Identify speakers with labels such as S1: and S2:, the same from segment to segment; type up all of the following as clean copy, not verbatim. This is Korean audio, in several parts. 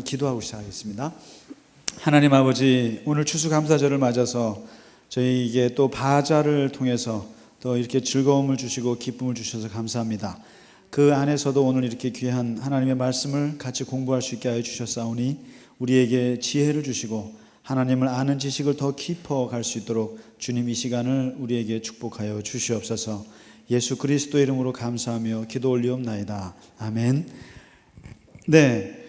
S1: 기도하고 시작하겠습니다. 하나님 아버지, 오늘 추수감사절을 맞아서 저희에게 또 바자를 통해서 또 이렇게 즐거움을 주시고 기쁨을 주셔서 감사합니다. 그 안에서도 오늘 이렇게 귀한 하나님의 말씀을 같이 공부할 수 있게 하여 주셨사오니 우리에게 지혜를 주시고 하나님을 아는 지식을 더 깊어갈 수 있도록 주님 이 시간을 우리에게 축복하여 주시옵소서. 예수 그리스도의 이름으로 감사하며 기도 올리옵나이다. 아멘. 네,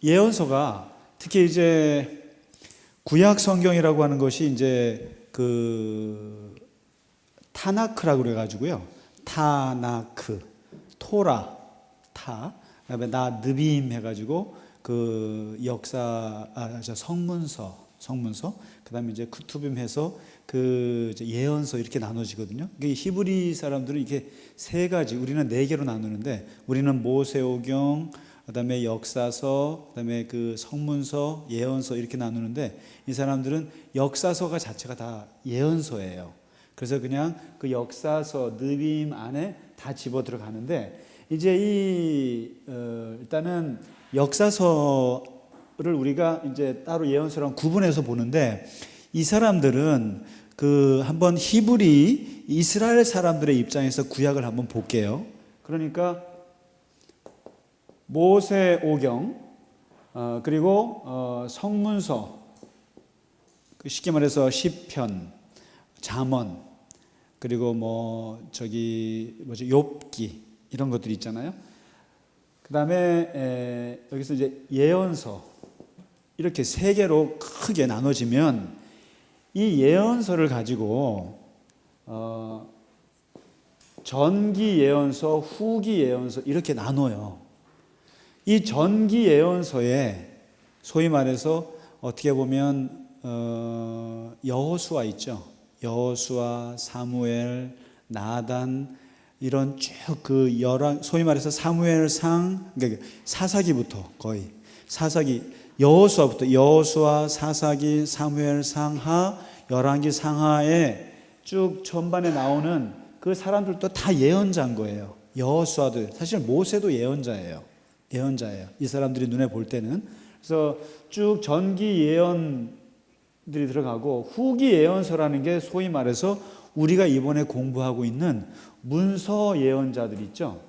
S1: 예언서가 특히 이제 구약 성경이라고 하는 것이 이제 타나크라고 그래가지고요. 타나크, 토라, 그다음에 느빔 해가지고 성문서, 그다음에 이제 쿠투빔 해서 이제 예언서 이렇게 나눠지거든요. 히브리 사람들은 이렇게 세 가지, 우리는 네 개로 나누는데 우리는 모세오경, 그다음에 역사서, 그다음에 성문서, 예언서 이렇게 나누는데 이 사람들은 역사서가 자체가 다 예언서예요. 그래서 그냥 그 역사서 느빔 안에 다 집어 들어가는데 이제 일단은 역사서를 우리가 이제 따로 예언서랑 구분해서 보는데 이 사람들은 한번 히브리 이스라엘 사람들의 입장에서 구약을 한번 볼게요. 그러니까 모세오경, 그리고 성문서, 쉽게 말해서 시편, 잠언, 그리고 욥기 이런 것들이 있잖아요. 그 다음에 여기서 이제 예언서 이렇게 세 개로 크게 나눠지면 이 예언서를 가지고 전기 예언서, 후기 예언서 이렇게 나눠요. 이 전기 예언서에 소위 말해서 어떻게 보면 여호수아 있죠. 여호수아, 사무엘, 나단 이런 쭉 소위 말해서 사무엘상, 그러니까 사사기부터 거의 여호수아, 사사기, 사무엘 상하, 열왕기 상하에 쭉 전반에 나오는 그 사람들도 다 예언자인 거예요. 여호수아도 사실 모세도 예언자예요. 이 사람들이 눈에 볼 때는. 그래서 쭉 전기 예언들이 들어가고 후기 예언서라는 게 소위 말해서 우리가 이번에 공부하고 있는 문서 예언자들 있죠.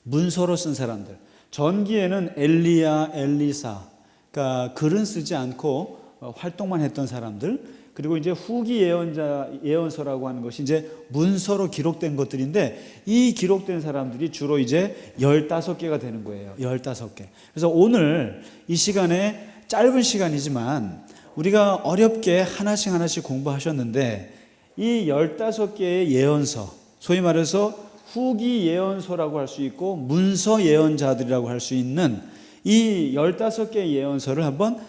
S1: 문서로 쓴 사람들. 전기에는 엘리야, 엘리사, 그러니까 글은 쓰지 않고 활동만 했던 사람들. 그리고 이제 후기 예언서라고 하는 것이 이제 문서로 기록된 것들인데 이 기록된 사람들이 주로 이제 15개가 되는 거예요. 15개. 그래서 오늘 이 시간에 짧은 시간이지만 우리가 어렵게 하나씩 공부하셨는데 이 15개의 예언서, 소위 말해서 후기 예언서라고 할 수 있고 문서 예언자들이라고 할 수 있는 이 15개의 예언서를 한번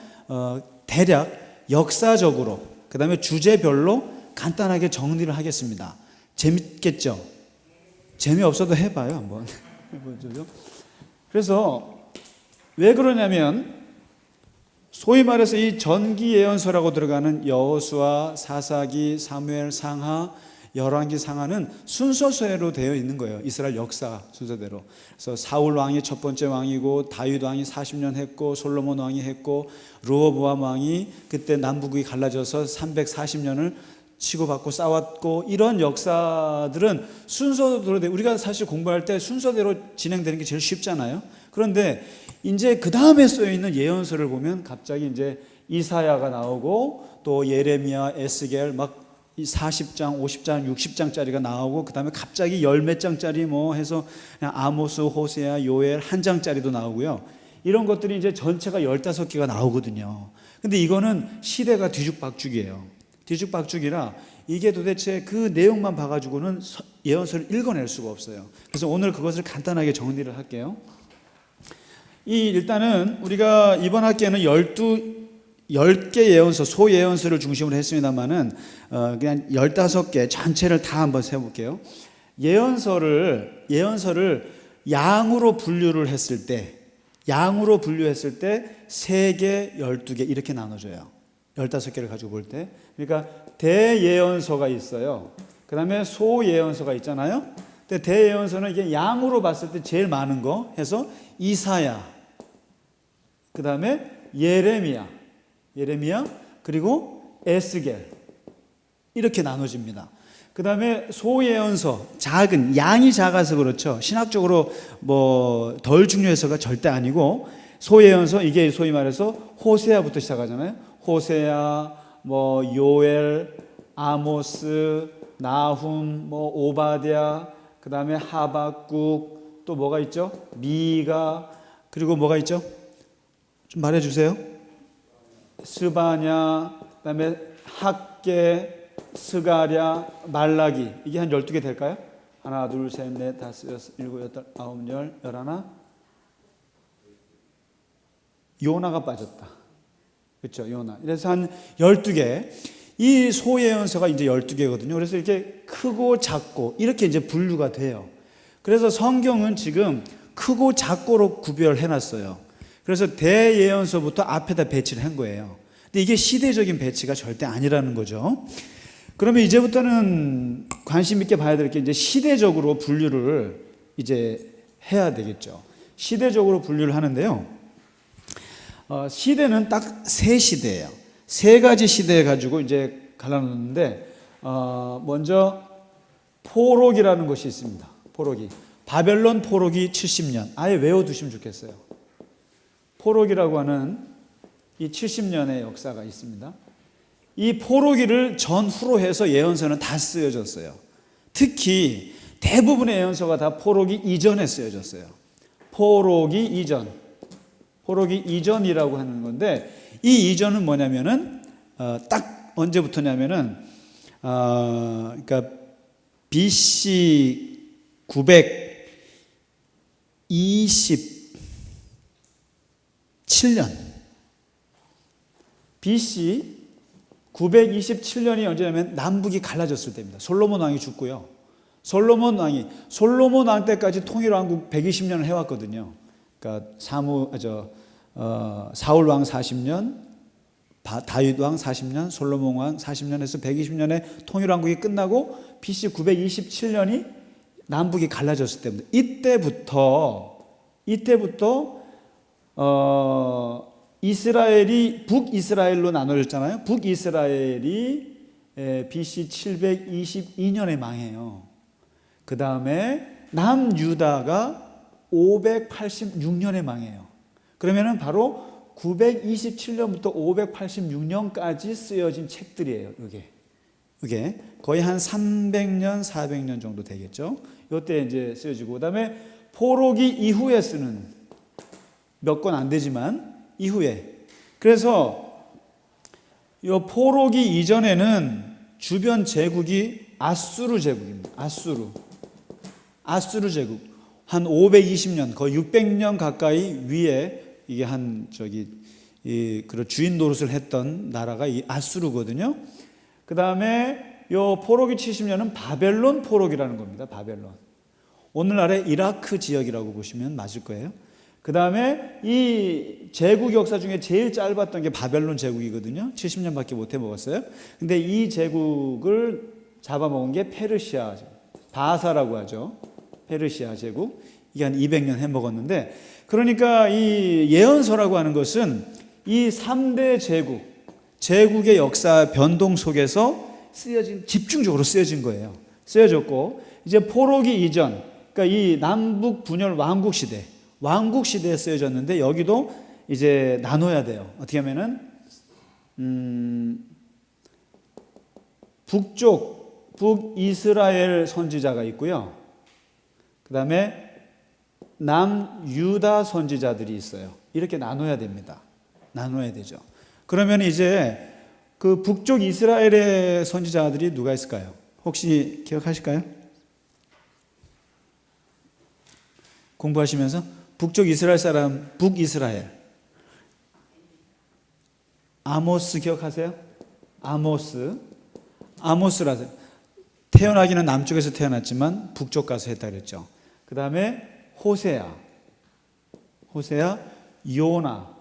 S1: 대략 역사적으로 그 다음에 주제별로 간단하게 정리를 하겠습니다. 재밌겠죠? 재미없어도 해봐요 한번. 그래서 왜 그러냐면 소위 말해서 이 전기 예언서라고 들어가는 여호수아, 사사기, 사무엘 상하, 열왕기 상하는 순서대로 되어 있는 거예요. 이스라엘 역사 순서대로. 그래서 사울 왕이 첫 번째 왕이고 다윗 왕이 40년 했고 솔로몬 왕이 했고 르호보암 왕이 그때 남북이 갈라져서 340년을 치고받고 싸웠고 이런 역사들은 순서대로 우리가 사실 공부할 때 순서대로 진행되는 게 제일 쉽잖아요. 그런데 이제 그 다음에 쓰여 있는 예언서를 보면 갑자기 이제 이사야가 나오고 또 예레미야, 에스겔 막 40장, 50장, 60장짜리가 나오고 그 다음에 갑자기 열 몇 장짜리 해서 그냥 아모스, 호세아, 요엘 한 장짜리도 나오고요. 이런 것들이 이제 전체가 15개가 나오거든요. 근데 이거는 시대가 뒤죽박죽이에요. 뒤죽박죽이라 이게 도대체 그 내용만 봐가지고는 예언서를 읽어낼 수가 없어요. 그래서 오늘 그것을 간단하게 정리를 할게요. 일단은 우리가 이번 학기에는 10개 예언서, 소예언서를 중심으로 했습니다만은 그냥 15개 전체를 다 한번 세볼게요. 예언서를 양으로 분류를 했을 때 3개, 12개 이렇게 나눠져요. 15개를 가지고 볼 때. 그러니까 대예언서가 있어요. 그 다음에 소예언서가 있잖아요. 근데 대예언서는 이게 양으로 봤을 때 제일 많은 거 해서 이사야, 그 다음에 예레미야, 그리고 에스겔 이렇게 나눠집니다. 그 다음에 소예언서, 작은 양이 작아서 그렇죠. 신학적으로 뭐 덜 중요해서가 절대 아니고 소예언서 이게 소위 말해서 호세아부터 시작하잖아요. 호세아, 뭐 요엘, 아모스, 나훔, 뭐 오바댜, 그 다음에 하박국, 또 뭐가 있죠? 미가, 그리고 뭐가 있죠? 좀 말해주세요. 스바냐, 그 다음에 학계, 스가랴, 말라기. 이게 한 12개 될까요? 하나, 둘, 셋, 넷, 다섯, 여섯, 일곱, 여덟, 아홉, 열, 열하나. 요나가 빠졌다. 그렇죠, 요나. 그래서 한 12개. 이 소예언서가 이제 12개거든요. 그래서 이렇게 크고 작고 이렇게 이제 분류가 돼요. 그래서 성경은 지금 크고 작고로 구별해 놨어요. 그래서 대예언서부터 앞에다 배치를 한 거예요. 근데 이게 시대적인 배치가 절대 아니라는 거죠. 그러면 이제부터는 관심 있게 봐야 될 게 이제 시대적으로 분류를 이제 해야 되겠죠. 시대적으로 분류를 하는데요. 시대는 딱 세 시대예요. 세 가지 시대 가지고 이제 갈라놓는데, 먼저 포록이라는 것이 있습니다. 포록이. 바벨론 포록이 70년. 아예 외워두시면 좋겠어요. 포록이라고 하는 이 70년의 역사가 있습니다. 이 포로기를 전후로 해서 예언서는 다 쓰여졌어요. 특히 대부분의 예언서가 다 포로기 이전에 쓰여졌어요. 포로기 이전. 포로기 이전이라고 하는 건데, 이 이전은 뭐냐면은 딱 언제부터냐면은 그러니까 BC 927년. BC 927년이 언제냐면 남북이 갈라졌을 때입니다. 솔로몬 왕이 죽고요. 솔로몬 왕 때까지 통일왕국 120년을 해왔거든요. 그러니까 사울 왕 40년, 다윗 왕 40년, 솔로몬 왕 40년 해서 120년에 통일왕국이 끝나고 BC 927년이 남북이 갈라졌을 때입니다. 이때부터 이스라엘이 북이스라엘로 나눠졌잖아요. 북이스라엘이 BC 722년에 망해요. 그 다음에 남유다가 586년에 망해요. 그러면은 바로 927년부터 586년까지 쓰여진 책들이에요. 이게 거의 한 300년, 400년 정도 되겠죠. 이때 이제 쓰여지고, 그다음에 포로기 이후에 쓰는 몇 권 안 되지만 이후에. 그래서 이 포로기 이전에는 주변 제국이 아수르 제국입니다. 아수르 제국. 한 520년, 거의 600년 가까이 위에 이게 그런 주인 노릇을 했던 나라가 이 아수르거든요. 그 다음에 요 포로기 70년은 바벨론 포로기라는 겁니다. 바벨론. 오늘날의 이라크 지역이라고 보시면 맞을 거예요. 그 다음에 이 제국 역사 중에 제일 짧았던 게 바벨론 제국이거든요. 70년밖에 못 해먹었어요. 근데 이 제국을 잡아먹은 게 페르시아, 바사라고 하죠. 페르시아 제국. 이게 한 200년 해먹었는데, 그러니까 이 예언서라고 하는 것은 이 3대 제국의 역사 변동 속에서 집중적으로 쓰여진 거예요. 쓰여졌고, 이제 포로기 이전, 그러니까 이 남북 분열 왕국 시대에 쓰여졌는데, 여기도 이제 나눠야 돼요. 어떻게 하면은 북이스라엘 선지자가 있고요. 그 다음에 남유다 선지자들이 있어요. 이렇게 나눠야 됩니다. 나눠야 되죠. 그러면 이제 그 북쪽 이스라엘의 선지자들이 누가 있을까요? 혹시 기억하실까요? 공부하시면서 북쪽 이스라엘 사람, 북이스라엘. 아모스 기억하세요? 아모스라서 태어나기는 남쪽에서 태어났지만 북쪽 가서 했다 그랬죠. 그 다음에 호세아, 요나.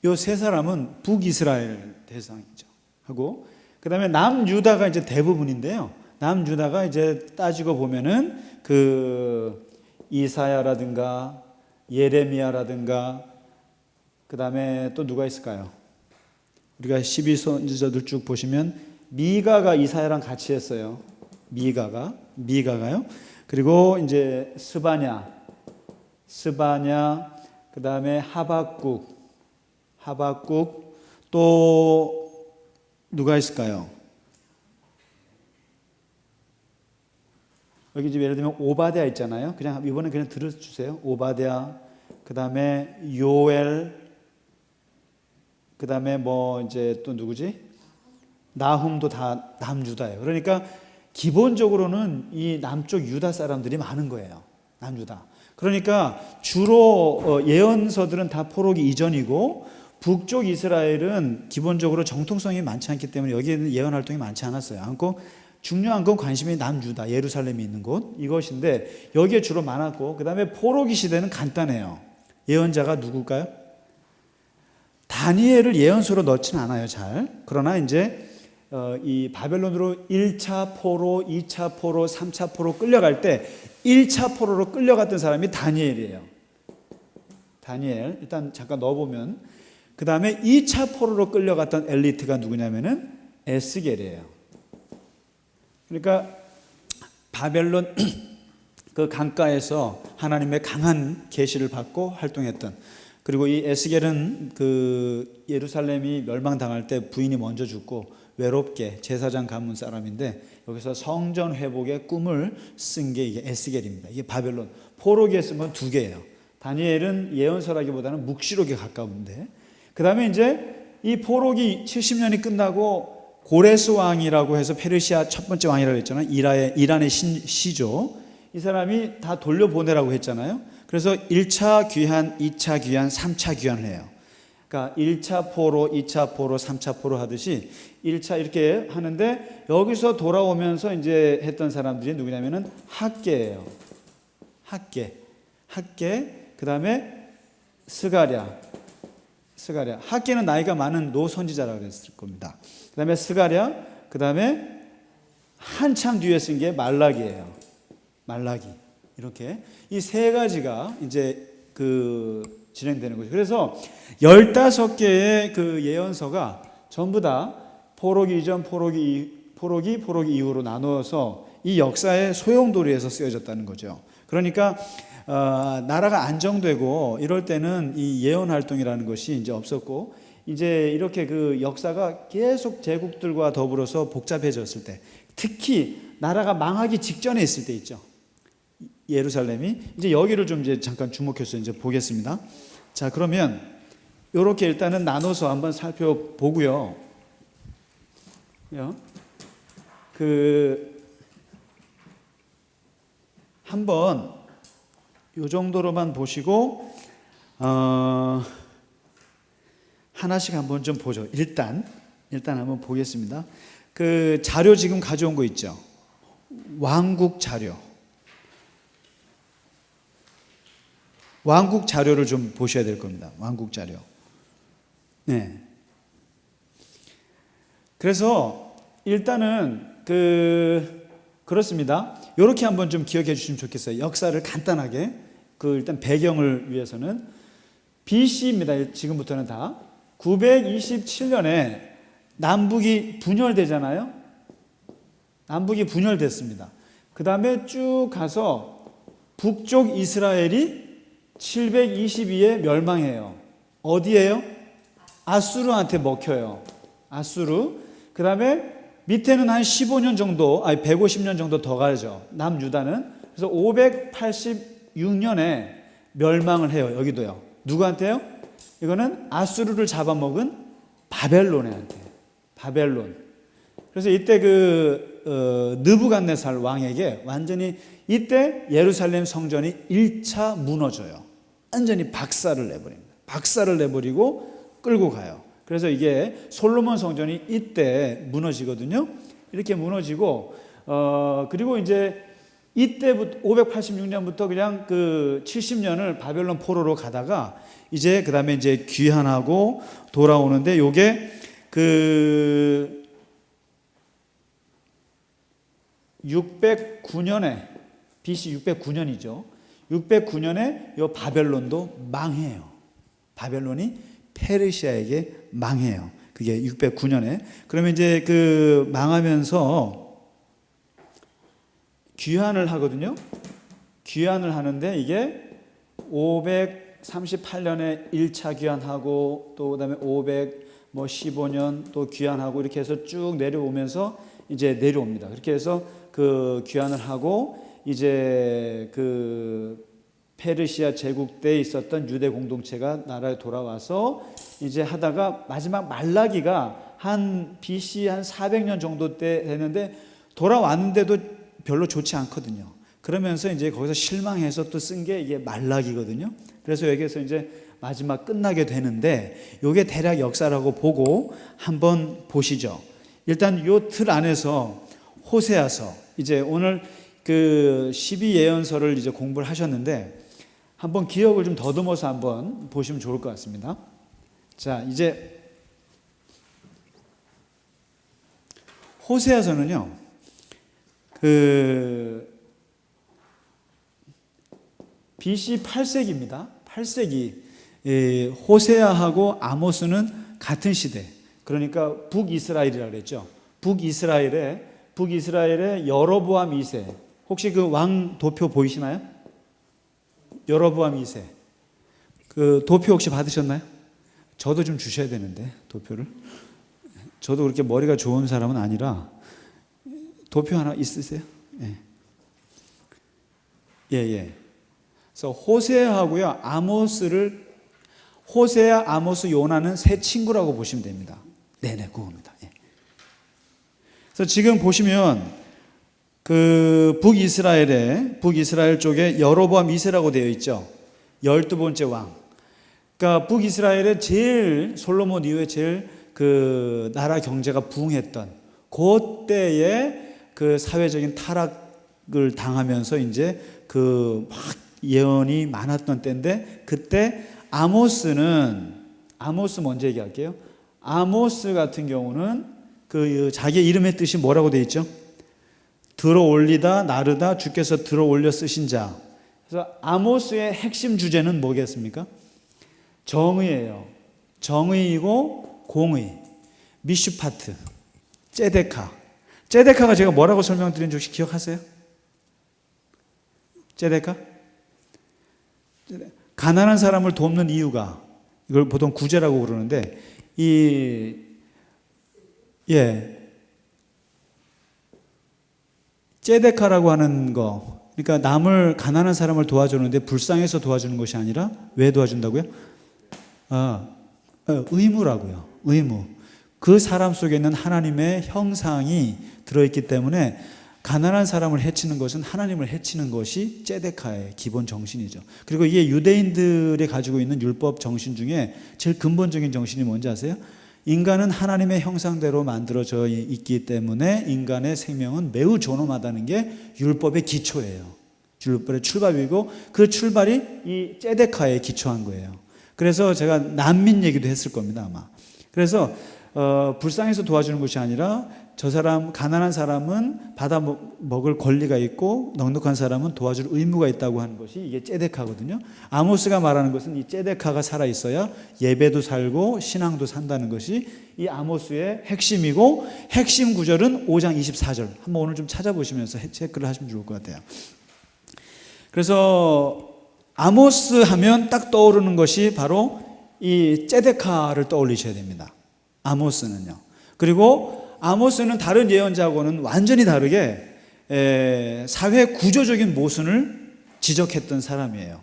S1: 요 세 사람은 북이스라엘 대상이죠. 하고, 그 다음에 남유다가 이제 대부분인데요. 남유다가 이제 따지고 보면은 그 이사야라든가 예레미야라든가 그 다음에 또 누가 있을까요? 우리가 12선지자들 쭉 보시면 미가가 이사야랑 같이 했어요. 미가가요. 그리고 이제 스바냐, 그 다음에 하박국, 또 누가 있을까요? 여기 지금 예를 들면 오바댜 있잖아요. 그냥 이번에 그냥 들어주세요. 오바댜, 그 다음에 요엘, 그 다음에 뭐 이제 또 누구지? 나훔도 다 남유다예요. 그러니까 기본적으로는 이 남쪽 유다 사람들이 많은 거예요. 남유다. 그러니까 주로 예언서들은 다 포로기 이전이고 북쪽 이스라엘은 기본적으로 정통성이 많지 않기 때문에 여기에는 예언 활동이 많지 않았어요. 않고 중요한 건 관심이 남유다, 예루살렘이 있는 곳 이것인데 여기에 주로 많았고, 그 다음에 포로기 시대는 간단해요. 예언자가 누굴까요? 다니엘을 예언서로 넣지는 않아요, 잘. 그러나 이제 이 바벨론으로 1차 포로, 2차 포로, 3차 포로 끌려갈 때 1차 포로로 끌려갔던 사람이 다니엘이에요. 다니엘 일단 잠깐 넣어보면, 그 다음에 2차 포로로 끌려갔던 엘리트가 누구냐면은 에스겔이에요. 그러니까 바벨론 그 강가에서 하나님의 강한 계시를 받고 활동했던, 그리고 이 에스겔은 그 예루살렘이 멸망당할 때 부인이 먼저 죽고 외롭게 제사장 가문 사람인데 여기서 성전 회복의 꿈을 쓴 게 이게 에스겔입니다. 이게 바벨론 포로기에 쓰면 두 개예요. 다니엘은 예언서라기보다는 묵시록에 가까운데, 그 다음에 이제 이 포로기 70년이 끝나고 고레스 왕이라고 해서 페르시아 첫 번째 왕이라고 했잖아요. 이란의 시조. 이 사람이 다 돌려보내라고 했잖아요. 그래서 1차 귀환, 2차 귀환, 3차 귀환을 해요. 그러니까 1차 포로, 2차 포로, 3차 포로 하듯이 1차 이렇게 하는데, 여기서 돌아오면서 이제 했던 사람들이 누구냐면은 학계예요. 학계. 그 다음에 스가랴. 학계는 나이가 많은 노선지자라고 했을 겁니다. 그 다음에 스가랴, 그 다음에 한참 뒤에 쓴 게 말라기예요. 말라기. 이렇게 이 세 가지가 이제 그 진행되는 거죠. 그래서 15개의 그 예언서가 전부 다 포로기 이전, 포로기 이후로 나누어서 이 역사의 소용돌이에서 쓰여졌다는 거죠. 그러니까 나라가 안정되고 이럴 때는 이 예언 활동이라는 것이 이제 없었고, 이제 이렇게 그 역사가 계속 제국들과 더불어서 복잡해졌을 때, 특히 나라가 망하기 직전에 있을 때 있죠. 예루살렘이 이제 여기를 좀 이제 잠깐 주목해서 이제 보겠습니다. 자, 그러면 이렇게 일단은 나눠서 한번 살펴보고요. 한번 요 정도로만 보시고 하나씩 한번 좀 보죠. 일단 한번 보겠습니다. 그 자료 지금 가져온 거 있죠. 왕국 자료를 좀 보셔야 될 겁니다. 왕국 자료. 네. 그래서 일단은 그렇습니다. 이렇게 한번 좀 기억해 주시면 좋겠어요. 역사를 간단하게 일단 배경을 위해서는 BC입니다. 지금부터는 다 927년에 남북이 분열되잖아요. 남북이 분열됐습니다. 그 다음에 쭉 가서 북쪽 이스라엘이 722에 멸망해요. 어디에요? 아수르한테 먹혀요. 아수르. 그 다음에 밑에는 한 15년 정도, 150년 정도 더 가죠. 남유다는. 그래서 586년에 멸망을 해요. 여기도요. 누구한테요? 이거는 아수르를 잡아먹은 바벨론한테. 바벨론. 그래서 이때 느부갓네살 왕에게 완전히 이때 예루살렘 성전이 1차 무너져요. 완전히 박살을 내버립니다. 박살을 내버리고 끌고 가요. 그래서 이게 솔로몬 성전이 이때 무너지거든요. 이렇게 무너지고 그리고 이제 이때부터 586년부터 그냥 70년을 바벨론 포로로 가다가 이제 그다음에 이제 귀환하고 돌아오는데, 요게 (609년에) BC 609년이죠. 609년에 요 바벨론도 망해요. 바벨론이 페르시아에게 망해요. 그게 609년에. 그러면 이제 그 망하면서 귀환을 하거든요. 귀환을 하는데 이게 538년에 1차 귀환하고 또 그다음에 515년 또 귀환하고 이렇게 해서 쭉 내려오면서 이제 내려옵니다. 그렇게 해서 그 귀환을 하고 이제 그 페르시아 제국 때 있었던 유대 공동체가 나라에 돌아와서 이제 하다가 마지막 말라기가 한 BC 한 400년 정도 때 되는데 돌아왔는데도 별로 좋지 않거든요. 그러면서 이제 거기서 실망해서 또 쓴 게 이게 말라기거든요. 그래서 여기에서 이제 마지막 끝나게 되는데 이게 대략 역사라고 보고 한번 보시죠. 일단 요 틀 안에서 호세아서 이제 오늘 그 12예언서를 이제 공부를 하셨는데 한번 기억을 좀 더듬어서 한번 보시면 좋을 것 같습니다. 자, 이제 호세아서는요. 그 BC 8세기입니다. 8세기. 호세아하고 아모스는 같은 시대. 그러니까 북이스라엘이라고 그랬죠. 북이스라엘의 여로보암 2세. 혹시 그 왕 도표 보이시나요? 여로보암 2세. 그 도표 혹시 받으셨나요? 저도 좀 주셔야 되는데 도표를. 저도 그렇게 머리가 좋은 사람은 아니라 도표 하나 있으세요? 예. 예. 그래서 호세아하고요, 호세아, 아모스, 요나는 세 친구라고 보시면 됩니다. 네네, 그겁니다. 예. 그래서 지금 보시면 그 북이스라엘 쪽에 여로보암 2세라고 되어 있죠. 12번째 왕. 그러니까 북이스라엘의 제일 솔로몬 이후에 제일 그 나라 경제가 부흥했던 그때에 그 사회적인 타락을 당하면서 이제 그 막 예언이 많았던 때인데 그때 아모스 먼저 얘기할게요. 아모스 같은 경우는 그 자기 이름의 뜻이 뭐라고 되어 있죠? 들어올리다, 나르다, 주께서 들어올려 쓰신 자. 그래서 아모스의 핵심 주제는 뭐겠습니까? 정의예요. 정의이고 공의, 미슈파트, ጼ데카가 제가 뭐라고 설명드린지 혹시 기억하세요? ጼ데카? 가난한 사람을 돕는 이유가 이걸 보통 구제라고 그러는데 ጼ데카라고 하는 거, 그러니까 가난한 사람을 도와주는데 불쌍해서 도와주는 것이 아니라 왜 도와준다고요? 의무라고요. 의무. 그 사람 속에 있는 하나님의 형상이 들어있기 때문에 가난한 사람을 해치는 것은 하나님을 해치는 것이 ጼ데카의 기본 정신이죠. 그리고 이게 유대인들이 가지고 있는 율법 정신 중에 제일 근본적인 정신이 뭔지 아세요? 인간은 하나님의 형상대로 만들어져 있기 때문에 인간의 생명은 매우 존엄하다는 게 율법의 기초예요. 율법의 출발이고 그 출발이 이 ጼ데카에 기초한 거예요. 그래서 제가 난민 얘기도 했을 겁니다, 아마. 그래서 불쌍해서 도와주는 것이 아니라 저 사람, 가난한 사람은 받아 먹을 권리가 있고 넉넉한 사람은 도와줄 의무가 있다고 하는 것이 이게 ጼ데카거든요. 아모스가 말하는 것은 이 ጼ데카가 살아있어야 예배도 살고 신앙도 산다는 것이 이 아모스의 핵심이고, 핵심 구절은 5장 24절. 한번 오늘 좀 찾아보시면서 체크를 하시면 좋을 것 같아요. 그래서 아모스 하면 딱 떠오르는 것이 바로 이 ጼ데카를 떠올리셔야 됩니다. 아모스는요. 그리고 아모스는 다른 예언자하고는 완전히 다르게 사회 구조적인 모순을 지적했던 사람이에요.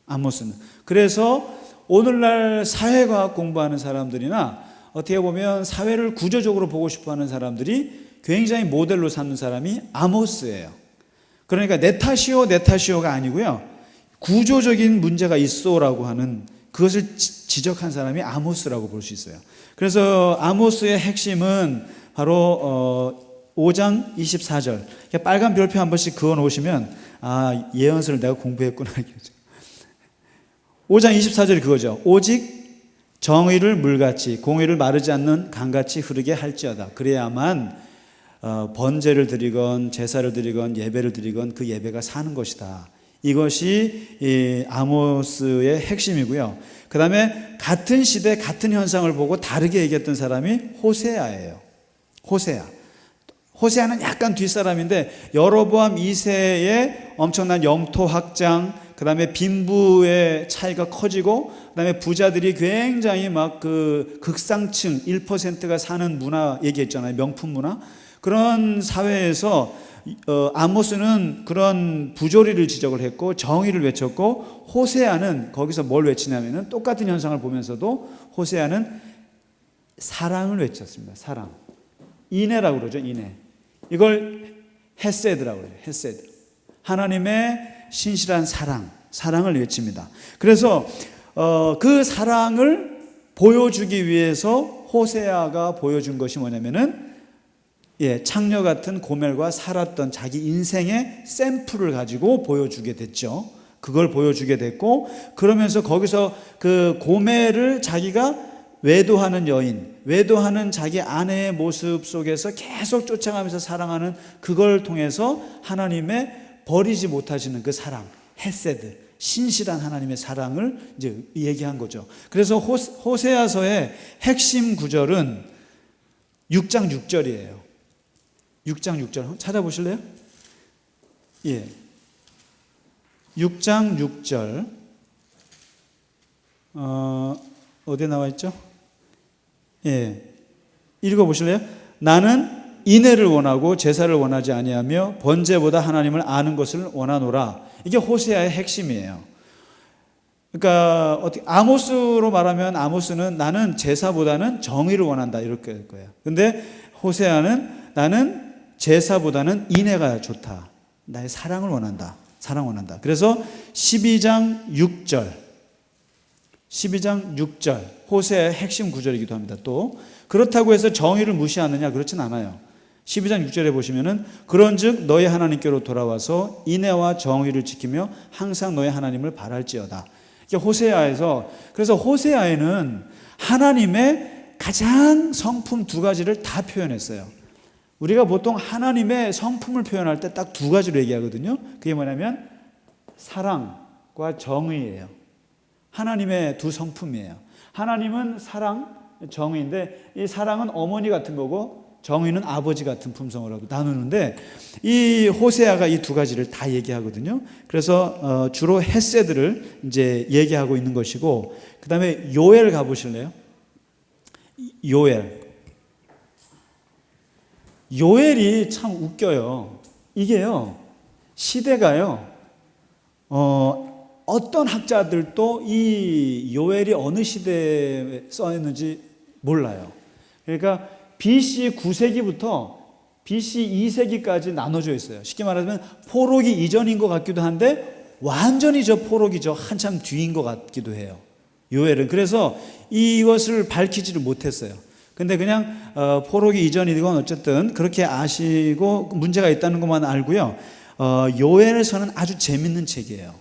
S1: 아모스는. 그래서 오늘날 사회과학 공부하는 사람들이나 어떻게 보면 사회를 구조적으로 보고 싶어하는 사람들이 굉장히 모델로 삼는 사람이 아모스예요. 그러니까 내 탓이요가 아니고요, 구조적인 문제가 있어라고 하는 그것을 지적한 사람이 아모스라고 볼 수 있어요. 그래서 아모스의 핵심은 바로 5장 24절. 빨간 별표 한 번씩 그어 놓으시면 예언서를 내가 공부했구나. 5장 24절이 그거죠. 오직 정의를 물같이 공의를 마르지 않는 강같이 흐르게 할지어다. 그래야만 번제를 드리건 제사를 드리건 예배를 드리건 그 예배가 사는 것이다. 이것이 이 아모스의 핵심이고요. 그 다음에 같은 시대 같은 현상을 보고 다르게 얘기했던 사람이 호세아예요. 호세아는 약간 뒷사람인데 여로보암 2세의 엄청난 영토 확장, 그 다음에 빈부의 차이가 커지고, 그 다음에 부자들이 굉장히 막 그 극상층 1%가 사는 문화 얘기했잖아요. 명품 문화. 그런 사회에서 아모스는 그런 부조리를 지적을 했고 정의를 외쳤고, 호세아는 거기서 뭘 외치냐면은 똑같은 현상을 보면서도 호세아는 사랑을 외쳤습니다. 사랑. 인애라고 그러죠. 인애. 이걸 헤세드라고 그래요. 헤세드. 하나님의 신실한 사랑을 외칩니다. 그래서 그 사랑을 보여주기 위해서 호세아가 보여준 것이 뭐냐면은 창녀 같은 고멜과 살았던 자기 인생의 샘플을 가지고 보여주게 됐죠. 그걸 보여주게 됐고, 그러면서 거기서 그 고멜을 자기가 외도하는 여인, 외도하는 자기 아내의 모습 속에서 계속 쫓아가면서 사랑하는 그걸 통해서 하나님의 버리지 못하시는 그 사랑, 헤세드, 신실한 하나님의 사랑을 이제 얘기한 거죠. 그래서 호세아서의 핵심 구절은 6장 6절이에요. 6장 6절 찾아보실래요? 6장 6절 어디에 나와 있죠? 읽어보실래요? 나는 인애를 원하고 제사를 원하지 아니하며 번제보다 하나님을 아는 것을 원하노라. 이게 호세아의 핵심이에요. 그러니까 아모스로 말하면 아모스는 나는 제사보다는 정의를 원한다 이렇게 할 거예요. 근데 호세아는 나는 제사보다는 인애가 좋다. 나의 사랑을 원한다. 사랑 원한다. 그래서 12장 6절 호세아의 핵심 구절이기도 합니다. 또 그렇다고 해서 정의를 무시하느냐? 그렇진 않아요. 12장 6절에 보시면은 그런즉 너희 하나님께로 돌아와서 인애와 정의를 지키며 항상 너희 하나님을 바랄지어다. 이게 호세아에서, 그래서 호세아에는 하나님의 가장 성품 두 가지를 다 표현했어요. 우리가 보통 하나님의 성품을 표현할 때 딱 두 가지로 얘기하거든요. 그게 뭐냐면 사랑과 정의예요. 하나님의 두 성품이에요. 하나님은 사랑, 정의인데 이 사랑은 어머니 같은 거고 정의는 아버지 같은 품성으로 나누는데, 이 호세아가 이 두 가지를 다 얘기하거든요. 그래서 주로 헤세드를 이제 얘기하고 있는 것이고, 그 다음에 요엘 가보실래요? 요엘이 참 웃겨요. 이게요, 시대가요, 어떤 학자들도 이 요엘이 어느 시대에 써있는지 몰라요. 그러니까 BC 9세기부터 BC 2세기까지 나눠져 있어요. 쉽게 말하면 포로기 이전인 것 같기도 한데 완전히 포로기 한참 뒤인 것 같기도 해요. 요엘은. 그래서 이것을 밝히지를 못했어요. 근데 그냥 포로기 이전이건 어쨌든 그렇게 아시고 문제가 있다는 것만 알고요. 요엘서는 아주 재밌는 책이에요.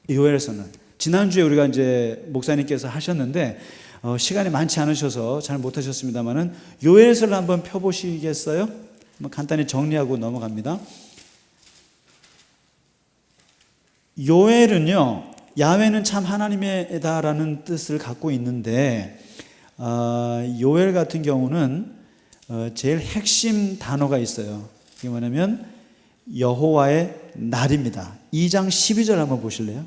S1: 요엘서는 지난주에 우리가 이제 목사님께서 하셨는데 시간이 많지 않으셔서 잘 못하셨습니다만은 요엘서를 한번 펴보시겠어요? 간단히 정리하고 넘어갑니다. 요엘은요, 야훼는 참 하나님이다라는 뜻을 갖고 있는데, 요엘 같은 경우는 제일 핵심 단어가 있어요. 이게 뭐냐면 여호와의 날입니다. 2장 12절 한번 보실래요?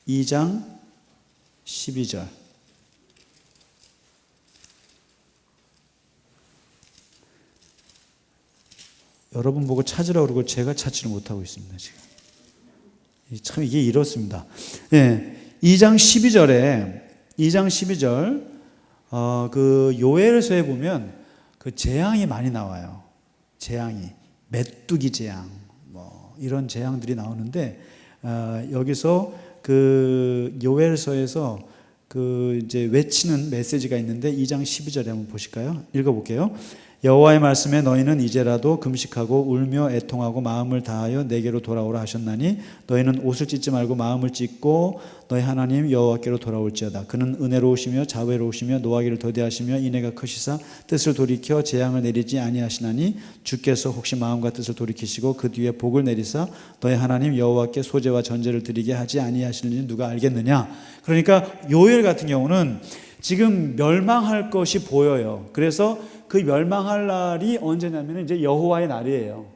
S1: 2장 12절. 여러분 보고 찾으라고 그러고 제가 찾지를 못하고 있습니다, 지금. 참 이게 이렇습니다. 2장 12절, 그 요엘서에 보면 그 재앙이 많이 나와요. 재앙이. 메뚜기 재앙, 이런 재앙들이 나오는데, 여기서 그 요엘서에서 그 이제 외치는 메시지가 있는데 2장 12절에 한번 보실까요? 읽어볼게요. 여호와의 말씀에 너희는 이제라도 금식하고 울며 애통하고 마음을 다하여 내게로 돌아오라 하셨나니 너희는 옷을 찢지 말고 마음을 찢고 너희 하나님 여호와께로 돌아올지어다. 그는 은혜로우시며 자애로우시며 노하기를 더디하시며 인애가 크시사 뜻을 돌이켜 재앙을 내리지 아니하시나니 주께서 혹시 마음과 뜻을 돌이키시고 그 뒤에 복을 내리사 너희 하나님 여호와께 소제와 전제를 드리게 하지 아니하시는지 누가 알겠느냐. 그러니까 요엘 같은 경우는 지금 멸망할 것이 보여요. 그래서 그 멸망할 날이 언제냐면 이제 여호와의 날이에요.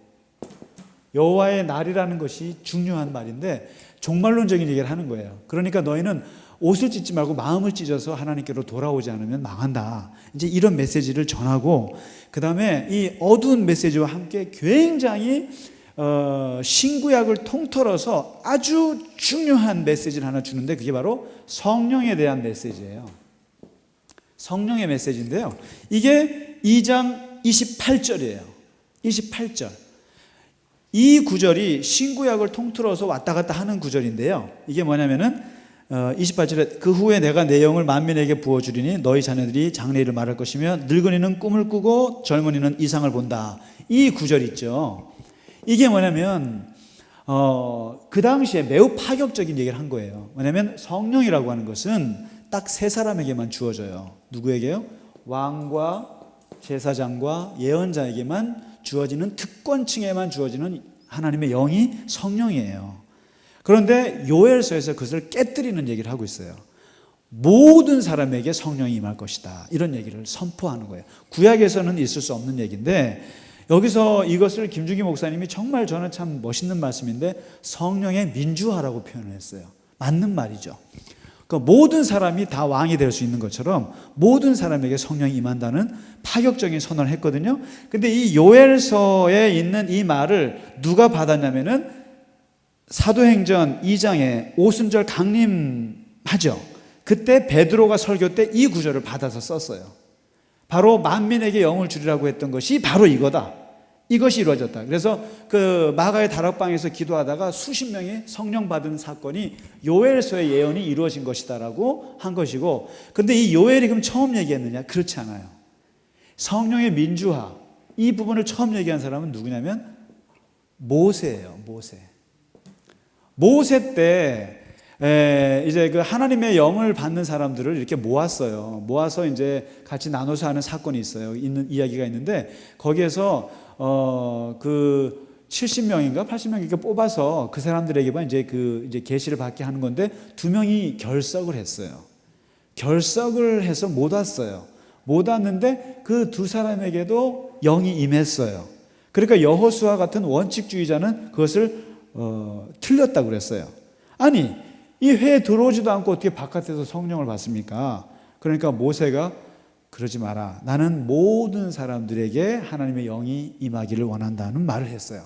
S1: 여호와의 날이라는 것이 중요한 말인데 종말론적인 얘기를 하는 거예요. 그러니까 너희는 옷을 찢지 말고 마음을 찢어서 하나님께로 돌아오지 않으면 망한다. 이제 이런 메시지를 전하고, 그 다음에 이 어두운 메시지와 함께 굉장히 신구약을 통틀어서 아주 중요한 메시지를 하나 주는데, 그게 바로 성령에 대한 메시지예요. 성령의 메시지인데요, 이게 2장 28절이에요 28절. 이 구절이 신구약을 통틀어서 왔다 갔다 하는 구절인데요, 이게 뭐냐면은 28절에 그 후에 내가 내 영을 만민에게 부어주리니 너희 자녀들이 장래일을 말할 것이며 늙은이는 꿈을 꾸고 젊은이는 이상을 본다. 이 구절 있죠. 이게 뭐냐면 그 당시에 매우 파격적인 얘기를 한 거예요. 뭐냐면 성령이라고 하는 것은 딱 세 사람에게만 주어져요. 누구에게요? 왕과 제사장과 예언자에게만 주어지는, 특권층에만 주어지는 하나님의 영이 성령이에요. 그런데 요엘서에서 그것을 깨뜨리는 얘기를 하고 있어요. 모든 사람에게 성령이 임할 것이다, 이런 얘기를 선포하는 거예요. 구약에서는 있을 수 없는 얘기인데 여기서 이것을 김중기 목사님이 정말 저는 참 멋있는 말씀인데 성령의 민주화라고 표현을 했어요. 맞는 말이죠. 그러니까 모든 사람이 다 왕이 될 수 있는 것처럼 모든 사람에게 성령이 임한다는 파격적인 선언을 했거든요. 근데 이 요엘서에 있는 이 말을 누가 받았냐면은 사도행전 2장에 오순절 강림하죠. 그때 베드로가 설교 때 이 구절을 받아서 썼어요. 바로 만민에게 영을 주리라고 했던 것이 바로 이거다. 이것이 이루어졌다. 그래서 그 마가의 다락방에서 기도하다가 수십 명이 성령 받은 사건이 요엘서의 예언이 이루어진 것이다라고 한 것이고, 근데 이 요엘이 그럼 처음 얘기했느냐? 그렇지 않아요. 성령의 민주화, 이 부분을 처음 얘기한 사람은 누구냐면 모세예요. 모세 때 이제 그 하나님의 영을 받는 사람들을 이렇게 모았어요. 모아서 이제 같이 나눠서 하는 사건이 있어요. 있는 이야기가 있는데 거기에서 그 70명인가 80명 이렇게 뽑아서 그 사람들에게만 이제 이제 계시를 받게 하는 건데 2명이 결석을 했어요. 결석을 해서 못 왔어요. 못 왔는데 그 2사람에게도 영이 임했어요. 그러니까 여호수아 같은 원칙주의자는 그것을 틀렸다고 그랬어요. 아니, 이 회에 들어오지도 않고 어떻게 바깥에서 성령을 받습니까? 그러니까 모세가 그러지 마라. 나는 모든 사람들에게 하나님의 영이 임하기를 원한다는 말을 했어요.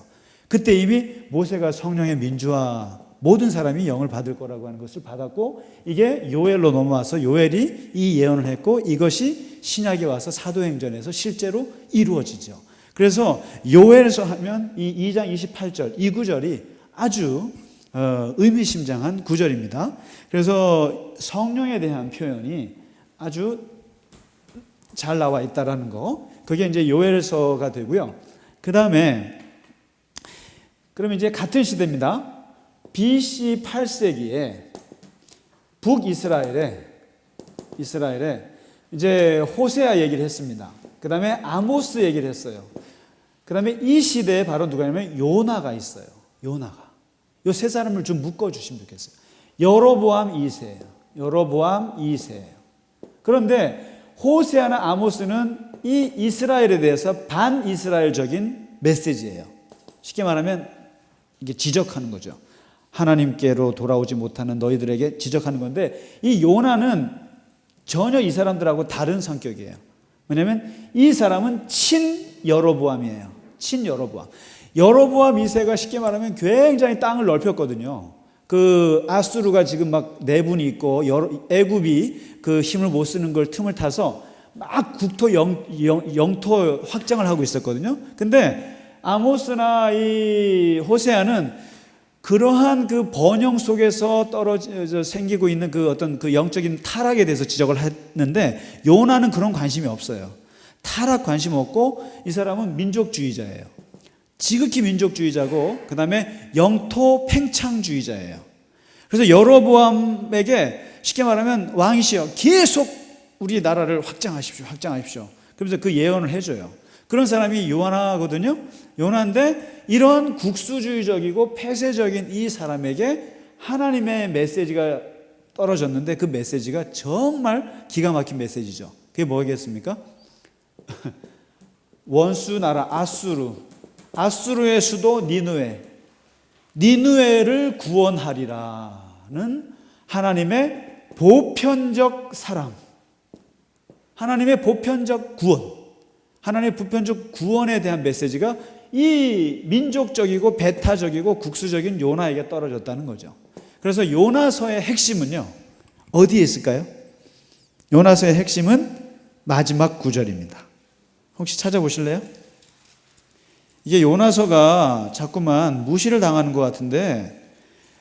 S1: 그때 이미 모세가 성령의 민주화, 모든 사람이 영을 받을 거라고 하는 것을 받았고, 이게 요엘로 넘어와서 요엘이 이 예언을 했고, 이것이 신약에 와서 사도행전에서 실제로 이루어지죠. 그래서 요엘서 하면 이 2장 28절 이 구절이 아주 의미심장한 구절입니다. 그래서 성령에 대한 표현이 아주 잘 나와 있다라는 거, 그게 이제 요엘서가 되고요. 그 다음에 그러면 이제 같은 시대입니다. BC 8세기에 북이스라엘에 이제 호세아 얘기를 했습니다. 그 다음에 아모스 얘기를 했어요. 그 다음에 이 시대에 바로 누가냐면 요나가 있어요. 요나가. 요 세 사람을 좀 묶어주시면 좋겠어요. 여로보암 2세예요. 그런데 호세아나 아모스는 이 이스라엘에 대해서 반이스라엘적인 메시지예요. 쉽게 말하면 이게 지적하는 거죠. 하나님께로 돌아오지 못하는 너희들에게 지적하는 건데, 이 요나는 전혀 이 사람들하고 다른 성격이에요. 왜냐하면 이 사람은 친여로보암이에요. 친여로보암. 여로보암 2세가 쉽게 말하면 굉장히 땅을 넓혔거든요. 그 아수르가 지금 막 내분이 있고 애굽이 그 힘을 못 쓰는 걸 틈을 타서 막 국토 영토 확장을 하고 있었거든요. 근데 아모스나 이 호세아는 그러한 그 번영 속에서 떨어져 생기고 있는 그 어떤 그 영적인 타락에 대해서 지적을 했는데, 요나는 그런 관심이 없어요. 타락 관심 없고 이 사람은 민족주의자예요. 지극히 민족주의자고 그 다음에 영토 팽창주의자예요. 그래서 여로보암에게 쉽게 말하면 왕이시여 계속 우리 나라를 확장하십시오. 확장하십시오. 그러면서 그 예언을 해줘요. 그런 사람이 요나거든요. 요나인데 이런 국수주의적이고 폐쇄적인 이 사람에게 하나님의 메시지가 떨어졌는데 그 메시지가 정말 기가 막힌 메시지죠. 그게 뭐겠습니까? 원수 나라 아수르의 수도 니느웨를 구원하리라는 하나님의 보편적 사랑, 하나님의 보편적 구원, 하나님의 보편적 구원에 대한 메시지가 이 민족적이고 배타적이고 국수적인 요나에게 떨어졌다는 거죠. 그래서 요나서의 핵심은요, 어디에 있을까요? 요나서의 핵심은 마지막 구절입니다. 혹시 찾아보실래요? 이게 요나서가 자꾸만 무시를 당하는 것 같은데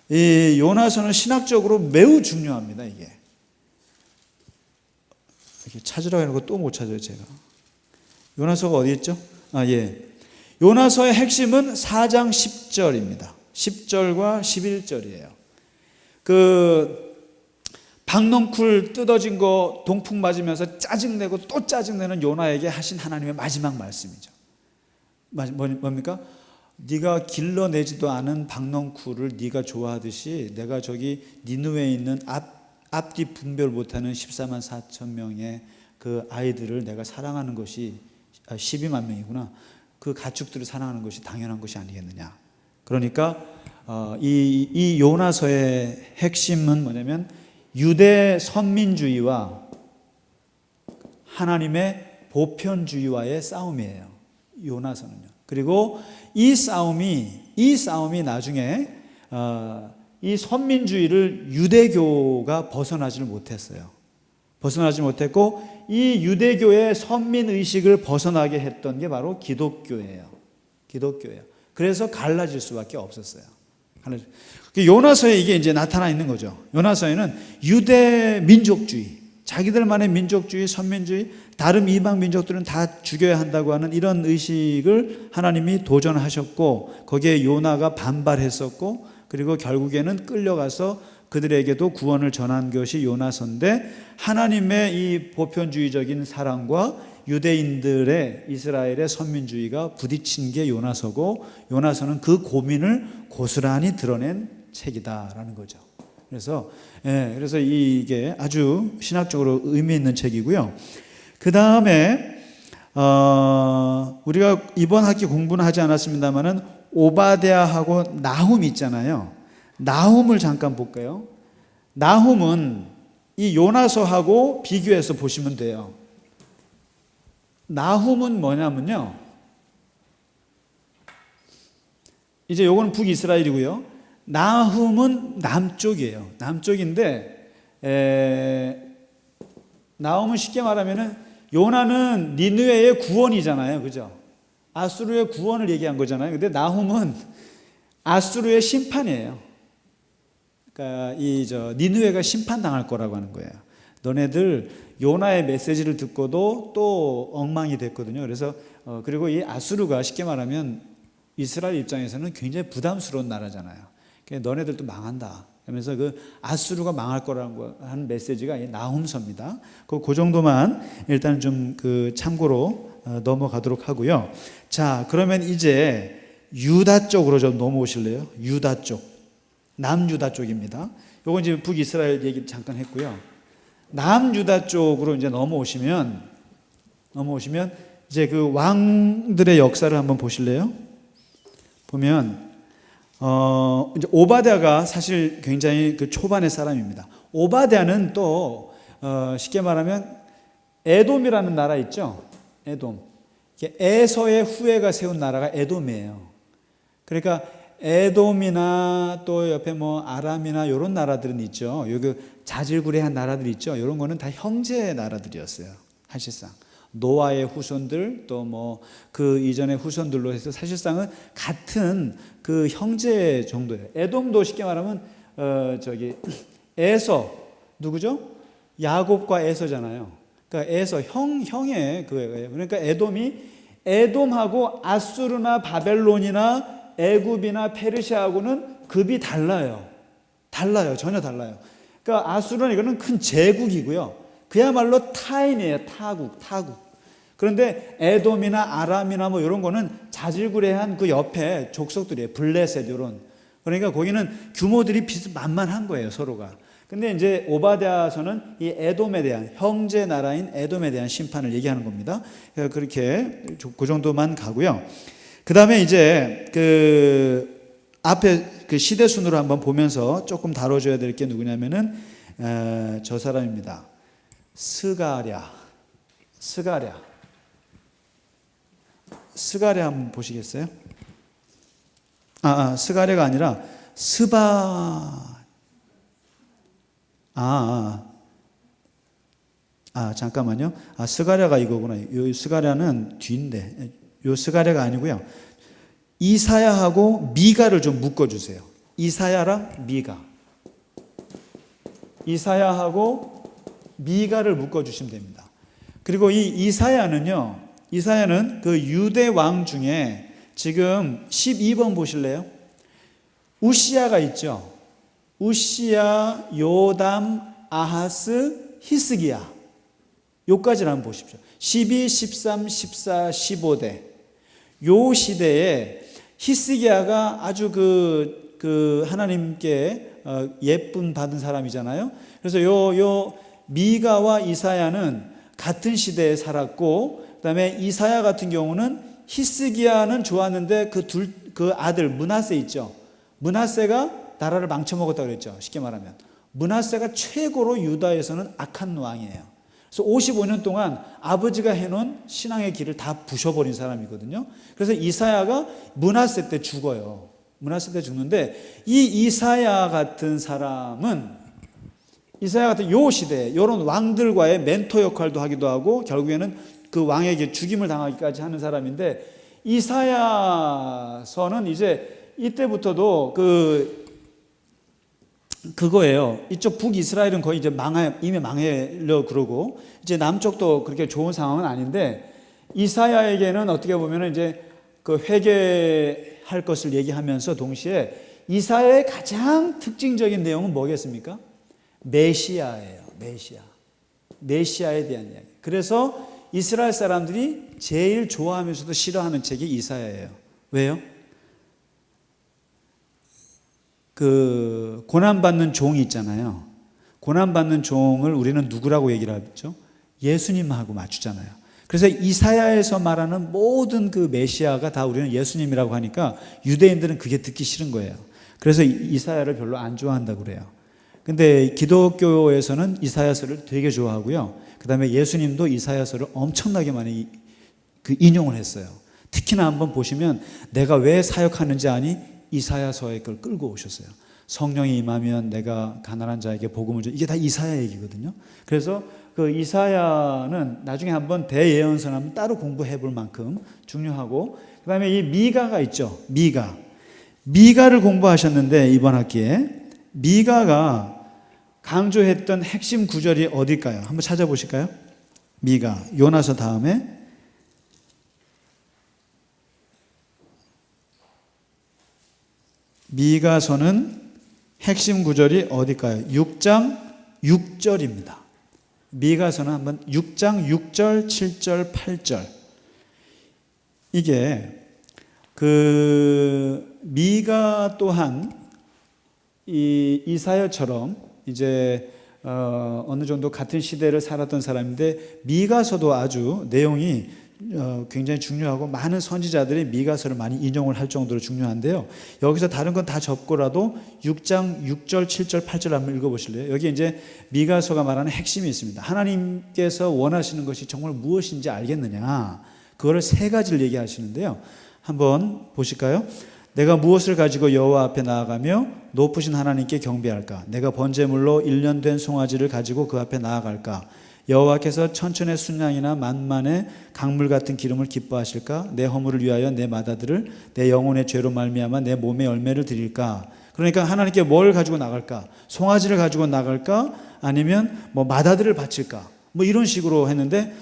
S1: 이 요나서는 신학적으로 매우 중요합니다. 이게 찾으라고 해놓고 또 못 찾아요 제가. 요나서가 어디 있죠? 요나서의 핵심은 4장 10절입니다. 10절과 11절이에요. 그 박넝쿨 뜯어진 거 동풍 맞으면서 짜증내고 또 짜증내는 요나에게 하신 하나님의 마지막 말씀이죠. 뭡니까? 네가 길러내지도 않은 박넝쿨을 네가 좋아하듯이 내가 저기 니느웨에 있는 앞뒤 분별 못하는 14만 4천 명의 그 아이들을 내가 사랑하는 것이 12만 명이구나. 그 가축들을 사랑하는 것이 당연한 것이 아니겠느냐. 그러니까 이 요나서의 핵심은 뭐냐면 유대 선민주의와 하나님의 보편주의와의 싸움이에요. 요나서는요. 그리고 이 싸움이 나중에 이 선민주의를 유대교가 벗어나지를 못했어요. 벗어나지 못했고 이 유대교의 선민의식을 벗어나게 했던 게 바로 기독교예요. 그래서 갈라질 수밖에 없었어요. 요나서에 이게 이제 나타나 있는 거죠. 요나서에는 유대 민족주의, 자기들만의 민족주의, 선민주의, 다른 이방 민족들은 다 죽여야 한다고 하는 이런 의식을 하나님이 도전하셨고 거기에 요나가 반발했었고 그리고 결국에는 끌려가서 그들에게도 구원을 전한 것이 요나서인데 하나님의 이 보편주의적인 사랑과 유대인들의 이스라엘의 선민주의가 부딪힌 게 요나서고 요나서는 그 고민을 고스란히 드러낸 책이다라는 거죠. 그래서 이게 아주 신학적으로 의미 있는 책이고요. 그 다음에 우리가 이번 학기 공부는 하지 않았습니다만은 오바댜하고 나훔 있잖아요. 나훔을 잠깐 볼까요? 나훔은 이 요나서하고 비교해서 보시면 돼요. 나훔은 뭐냐면요, 이제 요거는 북이스라엘이고요. 나훔은 남쪽이에요. 남쪽인데 나훔은 쉽게 말하면은 요나는 니느웨의 구원이잖아요, 그죠? 아수르의 구원을 얘기한 거잖아요. 근데 나훔은 아수르의 심판이에요. 그러니까 니느웨가 심판당할 거라고 하는 거예요. 너네들 요나의 메시지를 듣고도 또 엉망이 됐거든요. 그래서 그리고 이 아수르가 쉽게 말하면 이스라엘 입장에서는 굉장히 부담스러운 나라잖아요. 그러니까 너네들도 망한다. 그러면서 그 아수르가 망할 거라고 하는 메시지가 나훔서입니다. 그 정도만 일단 좀 참고로 넘어가도록 하고요. 자, 그러면 이제 유다 쪽으로 좀 넘어오실래요? 유다 쪽, 남유다 쪽입니다. 요건 이제 북이스라엘 얘기 잠깐 했고요. 남유다 쪽으로 이제 넘어오시면 이제 그 왕들의 역사를 한번 보실래요? 보면 이제 오바댜가 사실 굉장히 그 초반의 사람입니다. 오바댜는 또 쉽게 말하면 에돔이라는 나라 있죠. 에돔. 에서의 후예가 세운 나라가 에돔이에요. 그러니까 에돔이나 또 옆에 아람이나 이런 나라들은 있죠. 여기 자질구레한 나라들 있죠. 이런 거는 다 형제 나라들이었어요. 사실상 노아의 후손들 또 그 이전의 후손들로 해서 사실상은 같은 그 형제 정도예요. 에돔도 쉽게 말하면 에서 누구죠? 야곱과 에서잖아요. 그러니까 에서 형의 그거예요. 그러니까 에돔하고 아수르나 바벨론이나 애굽이나 페르시아하고는 급이 달라요. 전혀 달라요. 그러니까 아수르는 이거는 큰 제국이고요. 그야말로 타인이에요. 타국. 그런데 에돔이나 아람이나 뭐 이런 거는 자질구레한 그 옆에 족속들이에요. 블레셋 이런. 그러니까 거기는 규모들이 만만한 거예요, 서로가. 근데 이제 오바댜서는 이 에돔에 대한, 형제 나라인 에돔에 대한 심판을 얘기하는 겁니다. 그렇게 그 정도만 가고요. 그 다음에 이제 그 앞에 그 시대 순으로 한번 보면서 조금 다뤄줘야 될 게 누구냐면은 저 사람입니다. 스가랴 한번 보시겠어요? 스가랴가 아니라 잠깐만요. 스가랴가 이거구나. 요 스가랴는 뒤인데, 요 스가랴가 아니고요. 이사야하고 미가를 좀 묶어주세요. 이사야랑 이사야하고 미가를 묶어주시면 됩니다. 그리고 이 이사야는 그 유대 왕 중에 지금 12번 보실래요? 우시야가 있죠. 우시야, 요담, 아하스, 히스기야. 요까지를 한번 보십시오. 12, 13, 14, 15대. 요 시대에 히스기야가 아주 그 하나님께 예쁨 받은 사람이잖아요. 그래서 요 미가와 이사야는 같은 시대에 살았고, 그다음에 이사야 같은 경우는 히스기야는 좋았는데 그 아들 므낫세 있죠. 므낫세가 나라를 망쳐먹었다고 그랬죠. 쉽게 말하면 므낫세가 최고로 유다에서는 악한 왕이에요. 그래서 55년 동안 아버지가 해놓은 신앙의 길을 다 부셔버린 사람이거든요. 그래서 이사야가 므낫세 때 죽어요. 므낫세 때 죽는데 이 이사야 같은 사람은 요 시대에 이런 왕들과의 멘토 역할도 하기도 하고 결국에는 그 왕에게 죽임을 당하기까지 하는 사람인데, 이사야서는 이제 이때부터도 그거예요. 이쪽 북이스라엘은 거의 이제 이미 망하려 그러고, 이제 남쪽도 그렇게 좋은 상황은 아닌데, 이사야에게는 어떻게 보면 이제 그 회개할 것을 얘기하면서 동시에 이사야의 가장 특징적인 내용은 뭐겠습니까? 메시아예요. 메시아에 대한 이야기. 그래서 이스라엘 사람들이 제일 좋아하면서도 싫어하는 책이 이사야예요. 왜요? 그 고난받는 종이 있잖아요. 고난받는 종을 우리는 누구라고 얘기를 하죠? 예수님하고 맞추잖아요. 그래서 이사야에서 말하는 모든 그 메시아가 다 우리는 예수님이라고 하니까 유대인들은 그게 듣기 싫은 거예요. 그래서 이사야를 별로 안 좋아한다고 그래요. 근데 기독교에서는 이사야서를 되게 좋아하고요. 그 다음에 예수님도 이사야서를 엄청나게 많이 인용을 했어요. 특히나 한번 보시면 내가 왜 사역하는지 아니? 이사야서의 걸 끌고 오셨어요. 성령이 임하면 내가 가난한 자에게 복음을 줘. 이게 다 이사야 얘기거든요. 그래서 그 이사야는 나중에 한번 대예언서 한번 따로 공부해 볼 만큼 중요하고, 그 다음에 이 미가가 있죠. 미가를 공부하셨는데 이번 학기에 미가가 강조했던 핵심 구절이 어딜까요? 한번 찾아보실까요? 미가, 요나서 다음에 미가서는 핵심 구절이 어딜까요? 6장 6절입니다. 미가서는 한번 6장 6절, 7절, 8절. 이게 그 미가 또한 이 이사야처럼 이제 어느 정도 같은 시대를 살았던 사람인데, 미가서도 아주 내용이 굉장히 중요하고 많은 선지자들이 미가서를 많이 인용을 할 정도로 중요한데요. 여기서 다른 건 다 접고라도 6장 6절, 7절, 8절 한번 읽어보실래요? 여기 이제 미가서가 말하는 핵심이 있습니다. 하나님께서 원하시는 것이 정말 무엇인지 알겠느냐? 그거를 세 가지를 얘기하시는데요. 한번 보실까요? 내가 무엇을 가지고 여호와 앞에 나아가며 높으신 하나님께 경배할까? 내가 번제물로 1년 된 송아지를 가지고 그 앞에 나아갈까? 여호와께서 천천의 순양이나 만만의 강물 같은 기름을 기뻐하실까? 내 허물을 위하여 내 마다들을 내 영혼의 죄로 말미암아 내 몸의 열매를 드릴까? 그러니까 하나님께 뭘 가지고 나갈까? 송아지를 가지고 나갈까? 아니면 뭐 마다들을 바칠까? 뭐 이런 식으로 했는데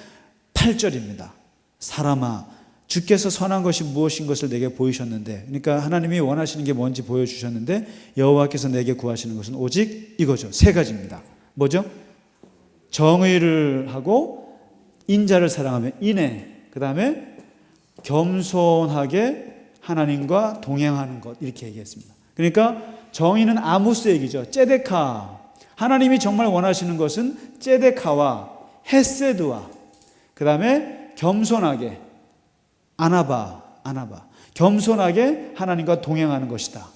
S1: 8절입니다. 사람아, 주께서 선한 것이 무엇인 것을 내게 보이셨는데, 그러니까 하나님이 원하시는 게 뭔지 보여주셨는데 여호와께서 내게 구하시는 것은 오직 이거죠. 세 가지입니다. 뭐죠? 정의를 하고 인자를 사랑하며 인애, 그 다음에 겸손하게 하나님과 동행하는 것, 이렇게 얘기했습니다. 그러니까 정의는 아모스 얘기죠. ጼ데카. 하나님이 정말 원하시는 것은 ጼ데카와 헤세드와 그 다음에 겸손하게 아나바 겸손하게 하나님과 동행하는 것이다,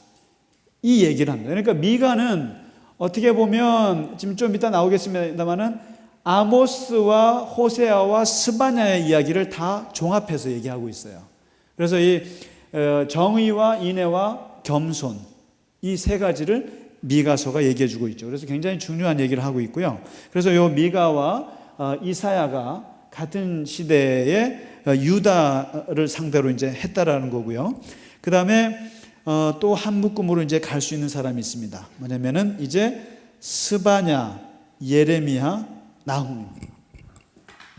S1: 이 얘기를 합니다. 그러니까 미가는 어떻게 보면 지금 좀 이따 나오겠습니다만은 아모스와 호세아와 스바냐의 이야기를 다 종합해서 얘기하고 있어요. 그래서 이 정의와 인애와 겸손, 이 세 가지를 미가서가 얘기해 주고 있죠. 그래서 굉장히 중요한 얘기를 하고 있고요. 그래서 이 미가와 이사야가 같은 시대에 유다를 상대로 이제 했다라는 거고요. 그 다음에 또 한 묶음으로 이제 갈 수 있는 사람이 있습니다. 뭐냐면은 이제 스바냐, 예레미야, 나훔.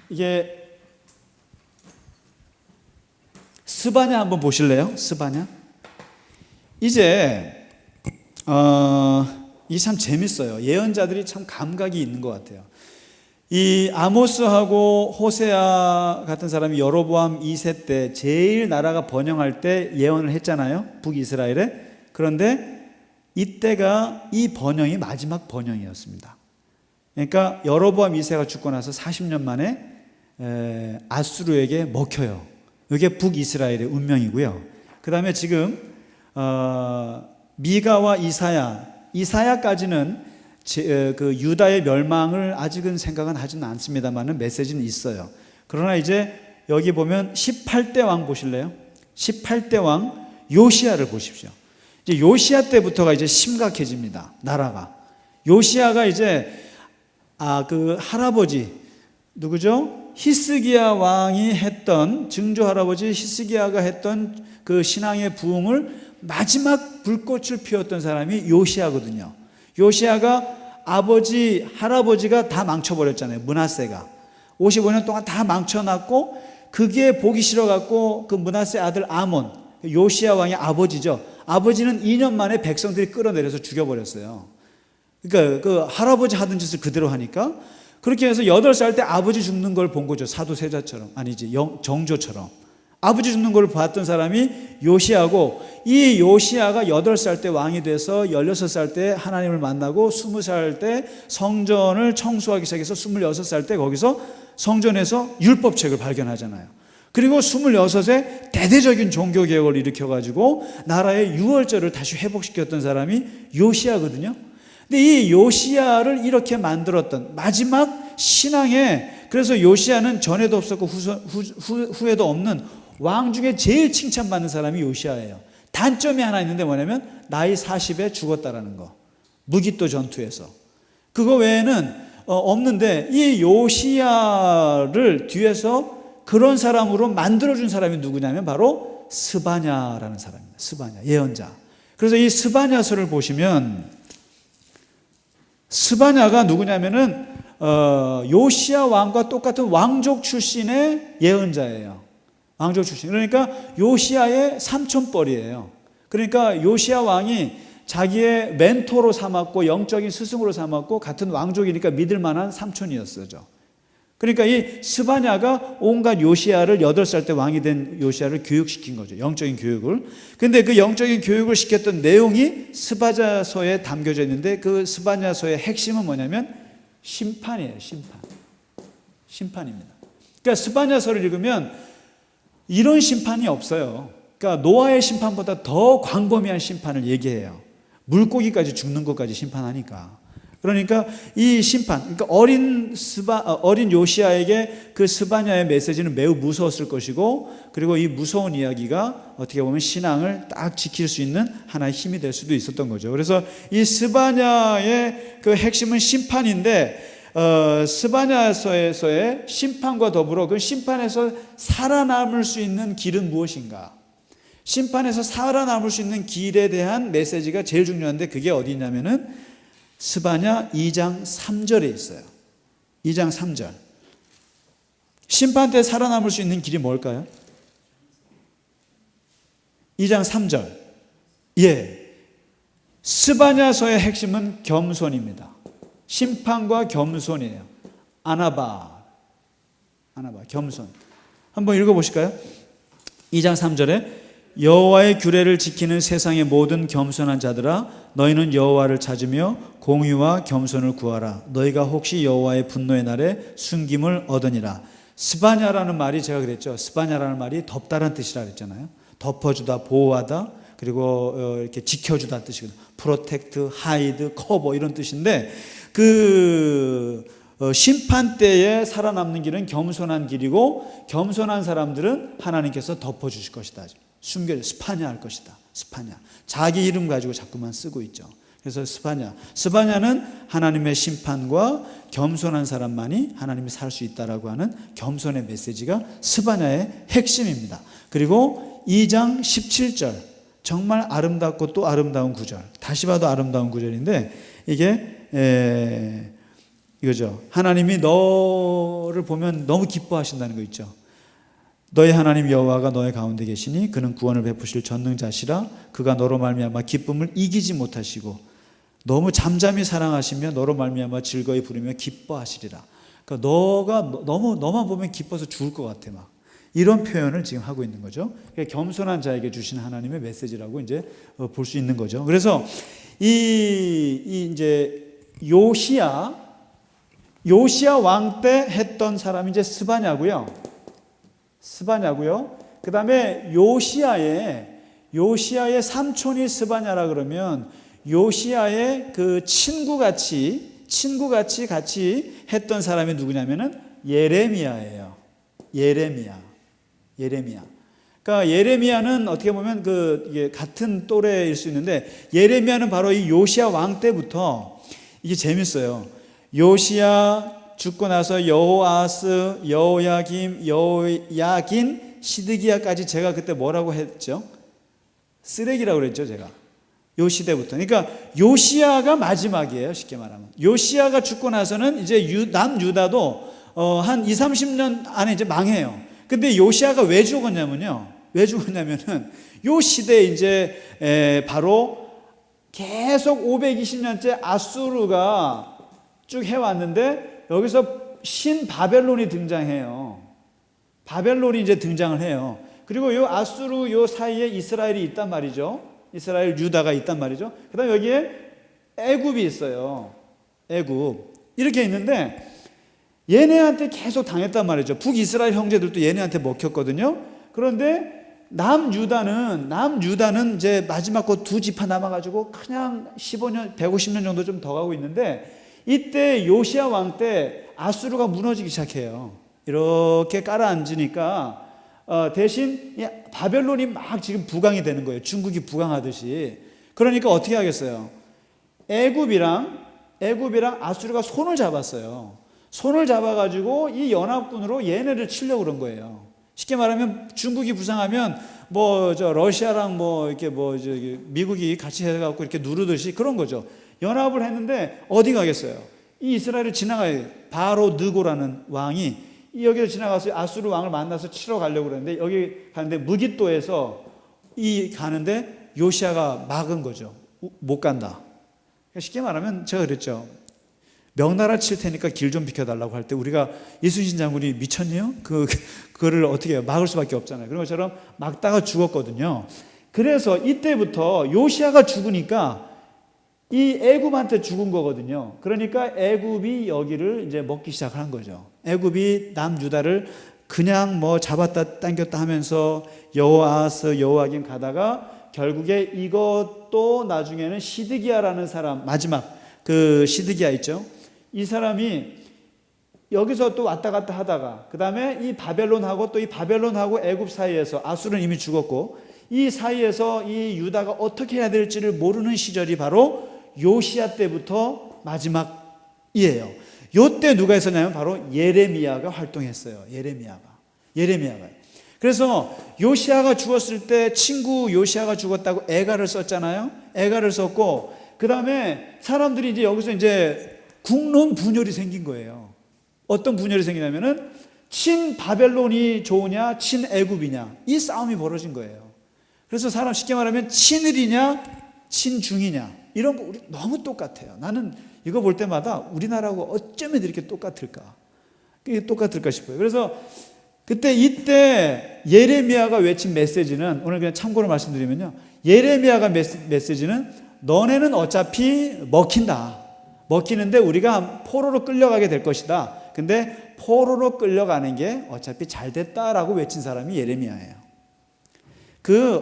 S1: 이게 스바냐 한번 보실래요? 스바냐. 이제 이게 참 재밌어요. 예언자들이 참 감각이 있는 것 같아요. 이 아모스하고 호세아 같은 사람이 여로보암 2세 때 제일 나라가 번영할 때 예언을 했잖아요. 북이스라엘에. 그런데 이때가 이 번영이 마지막 번영이었습니다. 그러니까 여로보암 2세가 죽고 나서 40년 만에 아수르에게 먹혀요. 이게 북이스라엘의 운명이고요. 그 다음에 지금 미가와 이사야까지는 그 유다의 멸망을 아직은 생각은 하지는 않습니다만 메시지는 있어요. 그러나 이제 여기 보면 18대 왕 보실래요? 18대 왕 요시야를 보십시오. 이제 요시야 때부터가 이제 심각해집니다. 나라가. 요시야가 이제 그 할아버지 누구죠? 히스기야 왕이 했던, 증조 할아버지 히스기야가 했던 그 신앙의 부흥을 마지막 불꽃을 피웠던 사람이 요시야거든요. 요시야가 아버지, 할아버지가 다 망쳐버렸잖아요. 므낫세가 55년 동안 다 망쳐놨고, 그게 보기 싫어갖고 그 므낫세 아들 아몬, 요시야 왕의 아버지죠. 아버지는 2년 만에 백성들이 끌어내려서 죽여버렸어요. 그러니까 그 할아버지 하던 짓을 그대로 하니까, 그렇게 해서 8살 때 아버지 죽는 걸 본 거죠. 사도세자처럼, 아니지, 정조처럼. 아버지 죽는 걸 봤던 사람이 요시야고, 이 요시야가 8살 때 왕이 돼서 16살 때 하나님을 만나고 20살 때 성전을 청소하기 시작해서 26살 때 거기서 성전에서 율법책을 발견하잖아요. 그리고 26에 대대적인 종교개혁을 일으켜가지고 나라의 유월절을 다시 회복시켰던 사람이 요시야거든요. 근데 이 요시야를 이렇게 만들었던 마지막 신앙에, 그래서 요시야는 전에도 없었고 후에도 없는 왕 중에 제일 칭찬받는 사람이 요시야예요. 단점이 하나 있는데 뭐냐면 나이 40에 죽었다라는 거. 무기또 전투에서. 그거 외에는 없는데, 이 요시야를 뒤에서 그런 사람으로 만들어준 사람이 누구냐면 바로 스바냐라는 사람입니다. 스바냐, 예언자. 그래서 이 스바냐서를 보시면 스바냐가 누구냐면은 요시야 왕과 똑같은 왕족 출신의 예언자예요. 왕족 출신. 그러니까 요시야의 삼촌뻘이에요. 그러니까 요시야 왕이 자기의 멘토로 삼았고 영적인 스승으로 삼았고 같은 왕족이니까 믿을 만한 삼촌이었어요. 그러니까 이 스바냐가 온갖 요시야를 8살 때 왕이 된 요시야를 교육시킨 거죠. 영적인 교육을. 근데 그 영적인 교육을 시켰던 내용이 스바냐서에 담겨져 있는데, 그 스바냐서의 핵심은 뭐냐면 심판이에요. 심판입니다. 그러니까 스바냐서를 읽으면 이런 심판이 없어요. 그러니까 노아의 심판보다 더 광범위한 심판을 얘기해요. 물고기까지 죽는 것까지 심판하니까. 그러니까 이 심판, 그러니까 어린 요시야에게 그 스바냐의 메시지는 매우 무서웠을 것이고, 그리고 이 무서운 이야기가 어떻게 보면 신앙을 딱 지킬 수 있는 하나의 힘이 될 수도 있었던 거죠. 그래서 이 스바냐의 그 핵심은 심판인데, 스바냐서에서의 심판과 더불어 그 심판에서 살아남을 수 있는 길은 무엇인가? 심판에서 살아남을 수 있는 길에 대한 메시지가 제일 중요한데, 그게 어디 있냐면은 스바냐 2장 3절에 있어요. 2장 3절. 심판 때 살아남을 수 있는 길이 뭘까요? 2장 3절. 예. 스바냐서의 핵심은 겸손입니다. 심판과 겸손이에요. 아나바, 겸손. 한번 읽어보실까요? 2장 3절에 여호와의 규례를 지키는 세상의 모든 겸손한 자들아, 너희는 여호와를 찾으며 공의와 겸손을 구하라. 너희가 혹시 여호와의 분노의 날에 숨김을 얻으니라. 스바냐라는 말이, 제가 그랬죠, 스바냐라는 말이 덮다라는 뜻이라 그랬잖아요. 덮어주다, 보호하다, 그리고 이렇게 지켜주다 뜻이거든요. 프로텍트, 하이드, 커버 이런 뜻인데, 심판 때에 살아남는 길은 겸손한 길이고, 겸손한 사람들은 하나님께서 덮어주실 것이다. 숨겨, 스파냐 할 것이다. 스파냐. 자기 이름 가지고 자꾸만 쓰고 있죠. 그래서 스바냐는 하나님의 심판과 겸손한 사람만이 하나님이 살 수 있다라고 하는 겸손의 메시지가 스바냐의 핵심입니다. 그리고 2장 17절, 정말 아름답고 또 아름다운 구절, 다시 봐도 아름다운 구절인데, 이게 이거죠. 하나님이 너를 보면 너무 기뻐하신다는 거 있죠. 너의 하나님 여호와가 너의 가운데 계시니 그는 구원을 베푸실 전능자시라. 그가 너로 말미암아 기쁨을 이기지 못하시고 너무 잠잠히 사랑하시며 너로 말미암아 즐거이 부르며 기뻐하시리라. 그러니까 너만 보면 기뻐서 죽을 것 같아 막. 이런 표현을 지금 하고 있는 거죠. 겸손한 자에게 주신 하나님의 메시지라고 이제 볼 수 있는 거죠. 그래서 이제 요시야 왕 때 했던 사람이 이제 스바냐고요. 그 다음에 요시야의 삼촌이 스바냐라 그러면 요시야의 그 친구같이 했던 사람이 누구냐면은 예레미야예요. 예레미야. 그러니까 예레미야는 어떻게 보면 이게 같은 또래일 수 있는데, 예레미야는 바로 이 요시야 왕 때부터, 이게 재밌어요. 요시야 죽고 나서 여호아스, 여호야김, 여호야긴, 시드기야까지 제가 그때 뭐라고 했죠? 쓰레기라고 그랬죠, 제가. 요 시대부터. 그러니까 요시야가 마지막이에요, 쉽게 말하면. 요시야가 죽고 나서는 이제 남유다도 한 20-30년 안에 이제 망해요. 근데 요시야가 왜 죽었냐면은 요 시대에 이제 바로 계속 520년째 아수르가 쭉 해왔는데, 여기서 신바벨론이 등장해요. 바벨론이 이제 등장을 해요. 그리고 요 아수르 요 사이에 이스라엘이 있단 말이죠. 이스라엘, 유다가 있단 말이죠. 그 다음에 여기에 애굽이 있어요. 애굽. 이렇게 있는데, 얘네한테 계속 당했단 말이죠. 북이스라엘 형제들도 얘네한테 먹혔거든요. 그런데 남유다는 이제 마지막 거 두 지파 남아가지고 그냥 15년, 150년 정도 좀 더 가고 있는데, 이때 요시야 왕 때 아수르가 무너지기 시작해요. 이렇게 깔아앉으니까 대신 바벨론이 막 지금 부강이 되는 거예요. 중국이 부강하듯이. 그러니까 어떻게 하겠어요? 애굽이랑 아수르가 손을 잡았어요. 손을 잡아가지고 이 연합군으로 얘네를 치려고 그런 거예요. 쉽게 말하면 중국이 부상하면 러시아랑 미국이 같이 해갖고 이렇게 누르듯이 그런 거죠. 연합을 했는데 어디 가겠어요? 이 이스라엘을 지나가요. 바로 느고라는 왕이 여기를 지나가서 아수르 왕을 만나서 치러 가려고 그러는데, 여기 가는데 무깃도에서 가는데 요시야가 막은 거죠. 못 간다. 쉽게 말하면 제가 그랬죠. 명나라 칠 테니까 길 좀 비켜달라고 할 때 우리가 이순신 장군이 미쳤네요? 그거를 어떻게 해요? 막을 수밖에 없잖아요. 그런 것처럼 막다가 죽었거든요. 그래서 이때부터 요시야가 죽으니까 이 애굽한테 죽은 거거든요. 그러니까 애굽이 여기를 이제 먹기 시작한 거죠. 애굽이 남유다를 그냥 잡았다 당겼다 하면서 여호아스, 여호야긴 가다가 결국에 이것도 나중에는 시드기야라는 사람, 마지막 시드기야 있죠. 이 사람이 여기서 또 왔다 갔다 하다가, 그 다음에 이 바벨론하고 애굽 사이에서, 아수르는 이미 죽었고 이 사이에서 이 유다가 어떻게 해야 될지를 모르는 시절이 바로 요시야 때부터 마지막이에요. 요때 누가 있었냐면 바로 예레미야가 활동했어요. 예레미야가. 그래서 요시야가 죽었을 때 친구 요시야가 죽었다고 애가를 썼잖아요. 애가를 썼고, 그 다음에 사람들이 이제 여기서 이제 국론 분열이 생긴 거예요. 어떤 분열이 생기냐면은 친 바벨론이 좋으냐 친 애굽이냐 이 싸움이 벌어진 거예요. 그래서 사람 쉽게 말하면 친일이냐 친중이냐 이런 거 우리 너무 똑같아요. 나는 이거 볼 때마다 우리나라하고 어쩌면 이렇게 똑같을까? 이게 똑같을까 싶어요. 그래서 이때 예레미야가 외친 메시지는 오늘 그냥 참고로 말씀드리면요. 예레미야가 메시지는 너네는 어차피 먹힌다. 먹히는데 우리가 포로로 끌려가게 될 것이다. 근데 포로로 끌려가는 게 어차피 잘 됐다라고 외친 사람이 예레미야예요.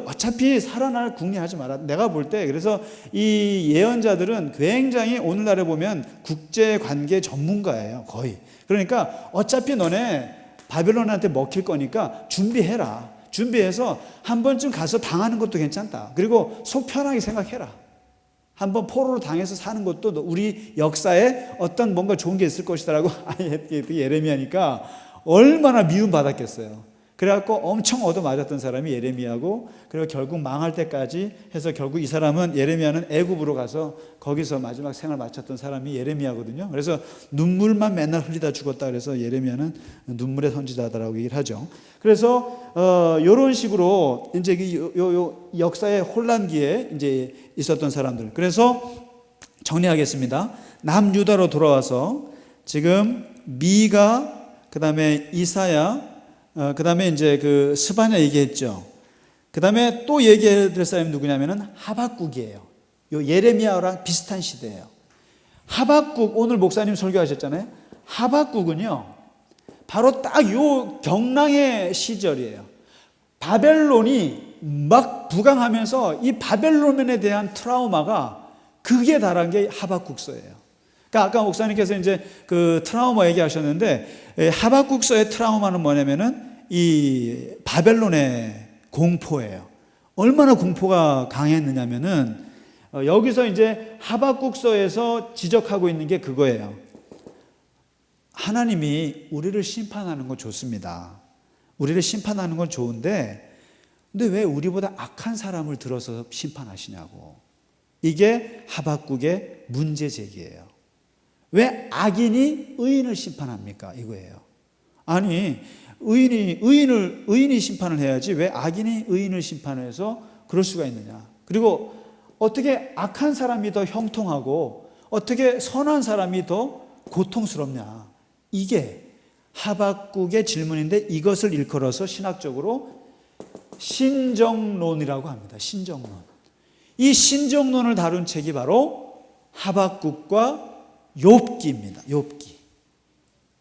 S1: 어차피 살아날 궁리하지 마라. 내가 볼 때 그래서 이 예언자들은 굉장히 오늘날에 보면 국제관계 전문가예요. 거의. 그러니까 어차피 너네 바벨론한테 먹힐 거니까 준비해라. 준비해서 한 번쯤 가서 당하는 것도 괜찮다. 그리고 속 편하게 생각해라. 한번 포로로 당해서 사는 것도 우리 역사에 어떤 뭔가 좋은 게 있을 것이다라고 예레미야니까 얼마나 미움받았겠어요. 그래갖고 엄청 얻어맞았던 사람이 예레미야고, 그리고 결국 망할 때까지 해서 결국 이 사람은 예레미야는 애굽으로 가서 거기서 마지막 생을 마쳤던 사람이 예레미야거든요. 그래서 눈물만 맨날 흘리다 죽었다 그래서 예레미야는 눈물의 선지자다라고 얘기를 하죠. 그래서 이런 식으로 이제 요 역사의 혼란기에 이제 있었던 사람들. 그래서 정리하겠습니다. 남유다로 돌아와서 지금 미가, 그 다음에 이사야, 그 다음에 이제 스바냐 얘기했죠. 그 다음에 또 얘기해 드릴 사람이 누구냐면은 하박국이에요. 요 예레미야랑 비슷한 시대예요. 하박국, 오늘 목사님 설교하셨잖아요. 하박국은요, 바로 딱 요 경랑의 시절이에요. 바벨론이 막 부강하면서 이 바벨론에 대한 트라우마가 극에 달한 게 하박국서예요. 그러니까 아까 목사님께서 이제 트라우마 얘기하셨는데, 하박국서의 트라우마는 뭐냐면은 이 바벨론의 공포예요. 얼마나 공포가 강했느냐면은 여기서 이제 하박국서에서 지적하고 있는 게 그거예요. 하나님이 우리를 심판하는 건 좋습니다. 우리를 심판하는 건 좋은데, 근데 왜 우리보다 악한 사람을 들어서 심판하시냐고. 이게 하박국의 문제 제기예요. 왜 악인이 의인을 심판합니까? 이거예요. 아니, 의인이 심판을 해야지 왜 악인이 의인을 심판해서 그럴 수가 있느냐. 그리고 어떻게 악한 사람이 더 형통하고 어떻게 선한 사람이 더 고통스럽냐. 이게 하박국의 질문인데, 이것을 일컬어서 신학적으로 신정론이라고 합니다. 신정론. 이 신정론을 다룬 책이 바로 하박국과 욥기입니다.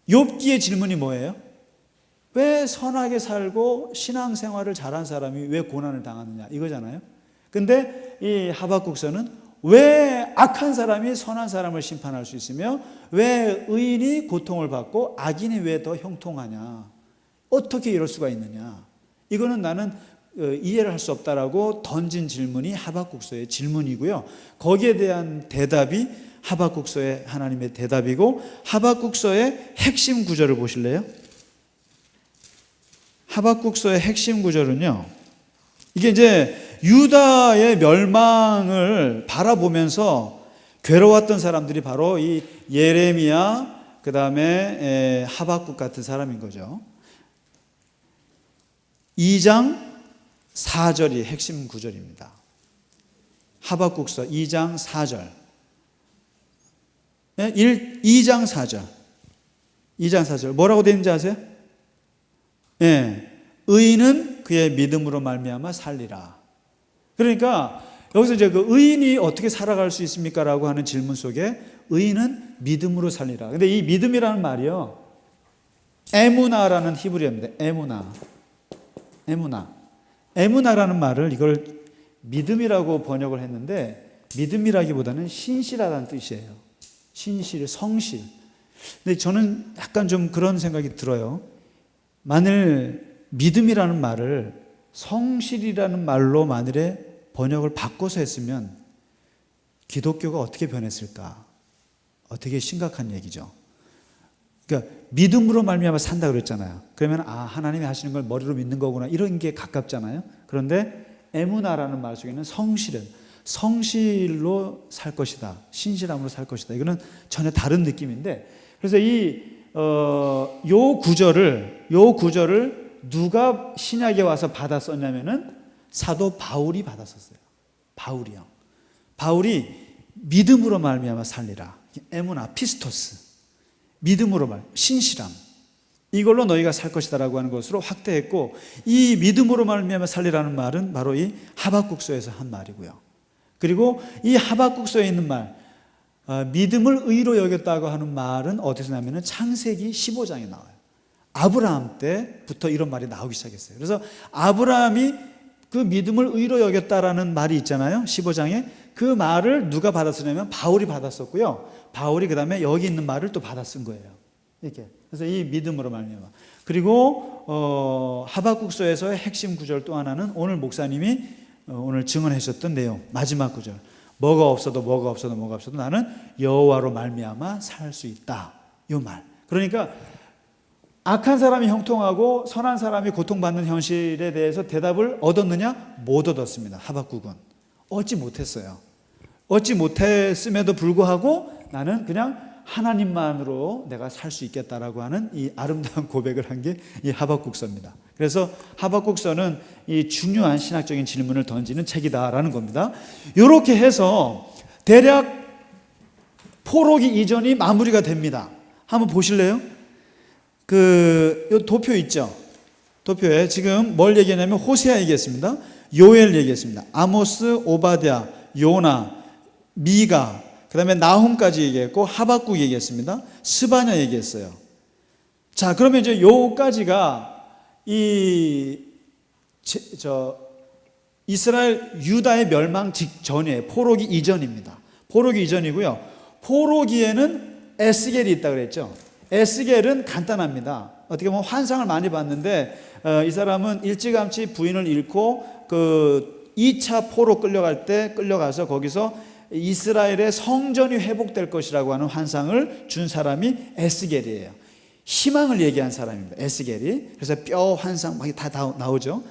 S1: 욥기의 질문이 뭐예요? 왜 선하게 살고 신앙생활을 잘한 사람이 왜 고난을 당하느냐, 이거잖아요. 근데 이 하박국서는 왜 악한 사람이 선한 사람을 심판할 수 있으며 왜 의인이 고통을 받고 악인이 왜 더 형통하냐, 어떻게 이럴 수가 있느냐, 이거는 나는 이해를 할 수 없다라고 던진 질문이 하박국서의 질문이고요. 거기에 대한 대답이 하박국서의 하나님의 대답이고, 하박국서의 핵심 구절을 보실래요? 하박국서의 핵심 구절은요, 이게 이제 유다의 멸망을 바라보면서 괴로웠던 사람들이 바로 이 예레미야, 그 다음에 하박국 같은 사람인 거죠. 2장 4절이 핵심 구절입니다. 하박국서 2장 4절. 2장 4절. 2장 4절. 뭐라고 되어 있는지 아세요? 의인은 그의 믿음으로 말미암아 살리라. 그러니까 여기서 이제 의인이 어떻게 살아갈 수 있습니까? 라고 하는 질문 속에 의인은 믿음으로 살리라. 근데 이 믿음이라는 말이요, 에무나라는 히브리어입니다. 에무나라는 말을 이걸 믿음이라고 번역을 했는데, 믿음이라기보다는 신실하다는 뜻이에요. 신실, 성실. 근데 저는 약간 좀 그런 생각이 들어요. 만일 믿음이라는 말을 성실이라는 말로 만일에 번역을 바꿔서 했으면 기독교가 어떻게 변했을까? 어떻게 심각한 얘기죠. 그러니까 믿음으로 말미암아 산다 그랬잖아요. 그러면 하나님이 하시는 걸 머리로 믿는 거구나, 이런 게 가깝잖아요. 그런데 에무나라는 말 속에는 성실로 살 것이다, 신실함으로 살 것이다, 이거는 전혀 다른 느낌인데, 그래서 이 요 구절을 누가 신약에 와서 받아 썼냐면은 사도 바울이 받아 썼어요. 바울이요. 바울이 믿음으로 말미암아 살리라. 에무나 피스토스. 믿음으로 신실함. 이걸로 너희가 살 것이다라고 하는 것으로 확대했고, 이 믿음으로 말미암아 살리라는 말은 바로 이 하박국서에서 한 말이고요. 그리고 이 하박국서에 있는 말, 믿음을 의로 여겼다고 하는 말은 어디서 나오냐면 창세기 15장에 나와요. 아브라함 때부터 이런 말이 나오기 시작했어요. 그래서 아브라함이 그 믿음을 의로 여겼다라는 말이 있잖아요. 15장에 그 말을 누가 받았으냐면 바울이 받았었고요. 바울이 그 다음에 여기 있는 말을 또 받아 쓴 거예요. 이렇게. 그래서 이 믿음으로 말미암아. 그리고 하박국서에서의 핵심 구절 또 하나는 오늘 목사님이 오늘 증언하셨던 내용, 마지막 구절. 뭐가 없어도 나는 여호와로 말미암아 살 수 있다. 이 말. 그러니까 악한 사람이 형통하고 선한 사람이 고통받는 현실에 대해서 대답을 얻었느냐? 못 얻었습니다. 하박국은 얻지 못했어요. 얻지 못했음에도 불구하고 나는 그냥 하나님만으로 내가 살 수 있겠다라고 하는 이 아름다운 고백을 한 게 이 하박국서입니다. 그래서 하박국서는 이 중요한 신학적인 질문을 던지는 책이다라는 겁니다. 이렇게 해서 대략 포로기 이전이 마무리가 됩니다. 한번 보실래요? 요 도표 있죠? 도표에 지금 뭘 얘기하냐면 호세아 얘기했습니다. 요엘 얘기했습니다. 아모스, 오바댜, 요나, 미가, 그 다음에 나훔까지 얘기했고 하박국 얘기했습니다. 스바냐 얘기했어요. 자, 그러면 이제 요까지가 이스라엘 유다의 멸망 직전이에요. 포로기 이전입니다. 포로기 이전이고요. 포로기에는 에스겔이 있다 그랬죠. 에스겔은 간단합니다. 어떻게 보면 환상을 많이 봤는데 이 사람은 일찌감치 부인을 잃고 그 2차 포로 끌려가서 거기서 이스라엘의 성전이 회복될 것이라고 하는 환상을 준 사람이 에스겔이에요. 희망을 얘기한 사람입니다. 에스겔이. 그래서 뼈 환상 막 다 나오죠.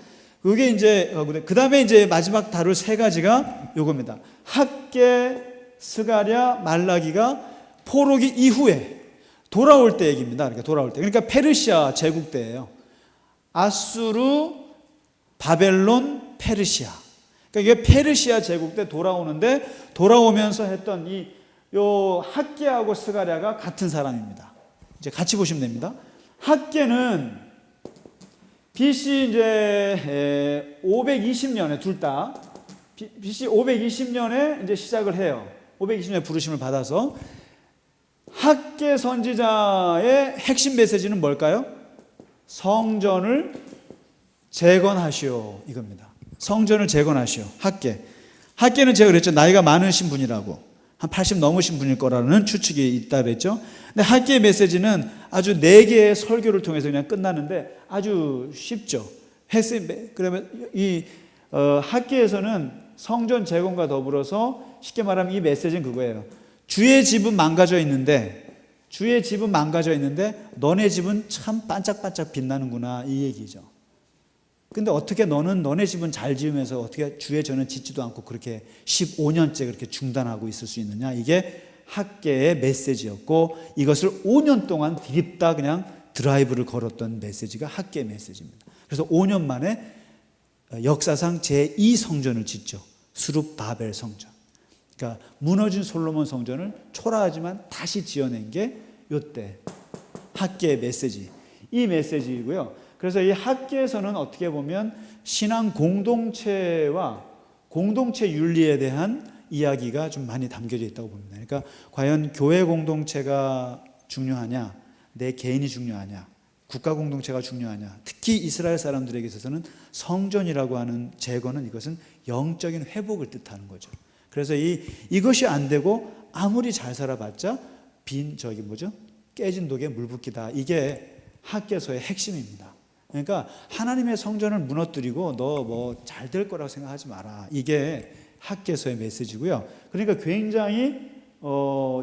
S1: 그게 이제 그 다음에 이제 마지막 다룰 세 가지가 요겁니다. 학개, 스가랴, 말라기가 포로기 이후에 돌아올 때 얘기입니다. 그러니까 페르시아 제국 때예요. 아수르, 바벨론, 페르시아. 그러니까 이게 페르시아 제국 때 돌아오는데 돌아오면서 했던 요 학개하고 스가랴가 같은 사람입니다. 이제 같이 보시면 됩니다. 학개는 BC 이제 520년에 둘 다 BC 520년에 이제 시작을 해요. 520년에 부르심을 받아서 학개 선지자의 핵심 메시지는 뭘까요? 성전을 재건하시오 이겁니다. 성전을 재건하시오. 학개는 제가 그랬죠. 나이가 많으신 분이라고. 한 80 넘으신 분일 거라는 추측이 있다 그랬죠. 근데 학개의 메시지는 아주 4개의 설교를 통해서 그냥 끝나는데 아주 쉽죠. 그러면 학개에서는 성전 재건과 더불어서 쉽게 말하면 이 메시지는 그거예요. 주의 집은 망가져 있는데 너네 집은 참 반짝반짝 빛나는구나 이 얘기죠. 근데 어떻게 너네 집은 잘 지으면서 어떻게 주의 전은 짓지도 않고 그렇게 15년째 그렇게 중단하고 있을 수 있느냐. 이게 학개의 메시지였고 이것을 5년 동안 드립다 그냥 드라이브를 걸었던 메시지가 학개의 메시지입니다. 그래서 5년 만에 역사상 제2성전을 짓죠. 수룹바벨 성전. 그러니까 무너진 솔로몬 성전을 초라하지만 다시 지어낸 게 이때 학개의 메시지. 이 메시지이고요. 그래서 이 학개에서는 어떻게 보면 신앙 공동체와 공동체 윤리에 대한 이야기가 좀 많이 담겨져 있다고 봅니다. 그러니까 과연 교회 공동체가 중요하냐, 내 개인이 중요하냐, 국가 공동체가 중요하냐. 특히 이스라엘 사람들에게 있어서는 성전이라고 하는 재건은 이것은 영적인 회복을 뜻하는 거죠. 그래서 이것이 안 되고 아무리 잘 살아봤자 깨진 독에 물 붓기다. 이게 학개서의 핵심입니다. 그러니까 하나님의 성전을 무너뜨리고 너 뭐 잘 될 거라고 생각하지 마라. 이게 학개서의 메시지고요. 그러니까 굉장히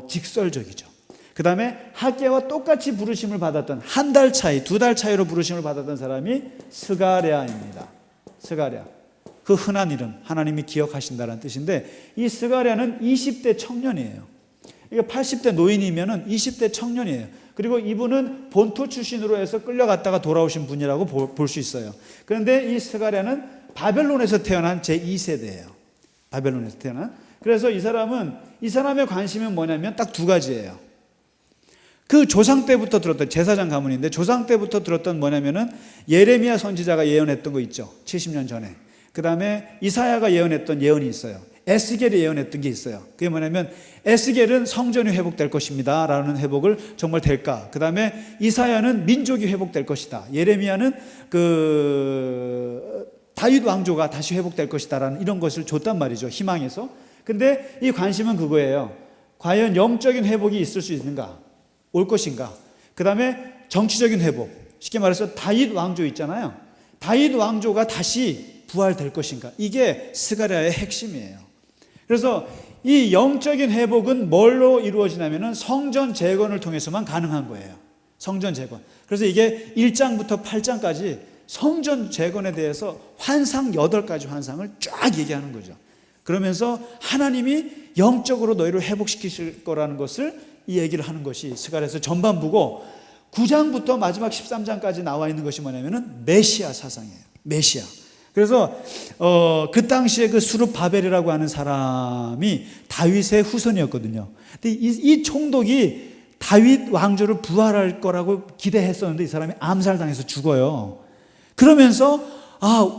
S1: 직설적이죠. 그 다음에 학개와 똑같이 부르심을 받았던 한 달 차이, 2달 차이로 부르심을 받았던 사람이 스가랴입니다. 스가랴. 그 흔한 이름, 하나님이 기억하신다는 뜻인데 이 스가랴는 20대 청년이에요. 이게 80대 노인이면은 20대 청년이에요. 그리고 이분은 본토 출신으로 해서 끌려갔다가 돌아오신 분이라고 볼 수 있어요. 그런데 이 스가랴는 바벨론에서 태어난 제2세대예요. 바벨론에서 태어난. 그래서 이 사람의 관심은 뭐냐면 딱 두 가지예요. 그 조상 때부터 들었던, 제사장 가문인데 조상 때부터 들었던 뭐냐면은 예레미야 선지자가 예언했던 거 있죠. 70년 전에. 그 다음에 이사야가 예언했던 예언이 있어요. 에스겔이 예언했던 게 있어요. 그게 뭐냐면 에스겔은 성전이 회복될 것입니다 라는 회복을 정말 될까. 그 다음에 이사야는 민족이 회복될 것이다. 예레미야는 다윗 왕조가 다시 회복될 것이다 라는 이런 것을 줬단 말이죠. 희망에서. 근데 이 관심은 그거예요. 과연 영적인 회복이 있을 수 있는가? 올 것인가? 그 다음에 정치적인 회복. 쉽게 말해서 다윗 왕조 있잖아요. 다윗 왕조가 다시 부활될 것인가? 이게 스가랴의 핵심이에요. 그래서 이 영적인 회복은 뭘로 이루어지냐면은 성전 재건을 통해서만 가능한 거예요. 성전 재건. 그래서 이게 1장부터 8장까지 성전 재건에 대해서 환상 8가지 환상을 쫙 얘기하는 거죠. 그러면서 하나님이 영적으로 너희를 회복시키실 거라는 것을 이 얘기를 하는 것이 스가랴서 전반부고 9장부터 마지막 13장까지 나와 있는 것이 뭐냐면은 메시아 사상이에요. 메시아. 그래서 그 당시에 그 수룹바벨이라고 하는 사람이 다윗의 후손이었거든요. 근데 이 총독이 다윗 왕조를 부활할 거라고 기대했었는데 이 사람이 암살당해서 죽어요. 그러면서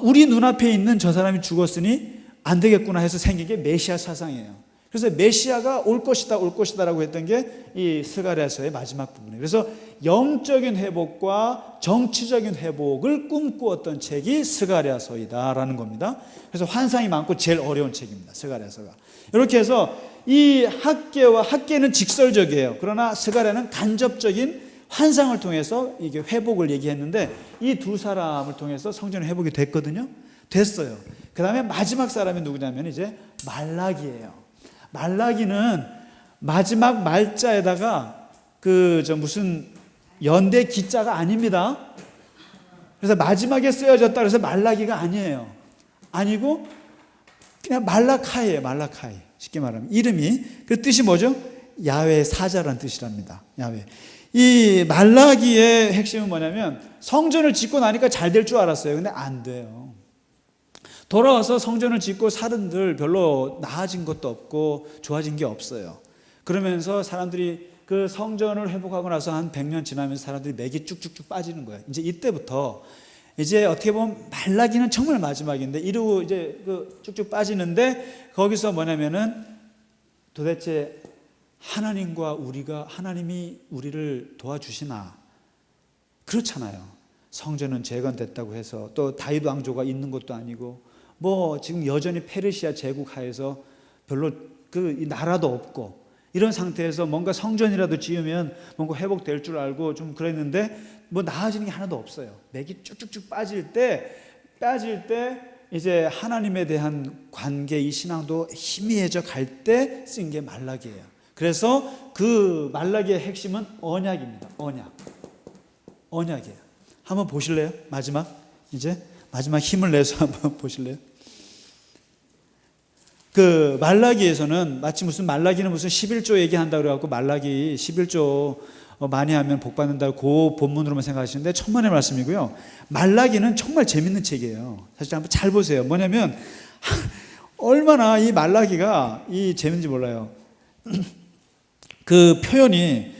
S1: 우리 눈앞에 있는 저 사람이 죽었으니 안 되겠구나 해서 생긴 게 메시아 사상이에요. 그래서 메시아가 올 것이다 라고 했던 게 이 스가랴서의 마지막 부분이에요. 그래서 영적인 회복과 정치적인 회복을 꿈꾸었던 책이 스가랴서이다라는 겁니다. 그래서 환상이 많고 제일 어려운 책입니다. 스가랴서가. 이렇게 해서 이 학계는 직설적이에요. 그러나 스가랴는 간접적인 환상을 통해서 이게 회복을 얘기했는데 이 두 사람을 통해서 성전의 회복이 됐거든요. 됐어요. 그 다음에 마지막 사람이 누구냐면 이제 말라기예요. 말라기는 마지막 말자에다가 무슨 연대 기자가 아닙니다. 그래서 마지막에 쓰여졌다 그래서 말라기가 아니에요. 아니고 그냥 말라카이예요. 말라카이. 쉽게 말하면 이름이 그 뜻이 뭐죠? 야훼 사자라는 뜻이랍니다. 야훼. 이 말라기의 핵심은 뭐냐면 성전을 짓고 나니까 잘 될 줄 알았어요. 근데 안 돼요. 돌아와서 성전을 짓고 사람들 별로 나아진 것도 없고 좋아진 게 없어요. 그러면서 사람들이 그 성전을 회복하고 나서 한 100년 지나면서 사람들이 맥이 쭉쭉쭉 빠지는 거예요. 이제 이때부터 이제 어떻게 보면 말라기는 정말 마지막인데 이러고 이제 쭉쭉 빠지는데 거기서 뭐냐면은 도대체 하나님이 우리를 도와주시나? 그렇잖아요. 성전은 재건됐다고 해서 또 다윗 왕조가 있는 것도 아니고 지금 여전히 페르시아 제국 하에서 별로 이 나라도 없고 이런 상태에서 뭔가 성전이라도 지으면 뭔가 회복될 줄 알고 좀 그랬는데 나아지는 게 하나도 없어요. 맥이 쭉쭉쭉 빠질 때 이제 하나님에 대한 관계, 이 신앙도 희미해져 갈 때 쓴 게 말라기예요. 그래서 그 말라기의 핵심은 언약입니다. 언약이에요. 한번 보실래요? 마지막 힘을 내서 한번 보실래요? 그 말라기에서는 마치 말라기는 무슨 11조 얘기한다고 그래갖고 말라기 11조 많이 하면 복 받는다고 그 본문으로만 생각하시는데 천만의 말씀이고요. 말라기는 정말 재밌는 책이에요. 사실 한번 잘 보세요. 뭐냐면 얼마나 이 말라기가 재밌는지 몰라요. 그 표현이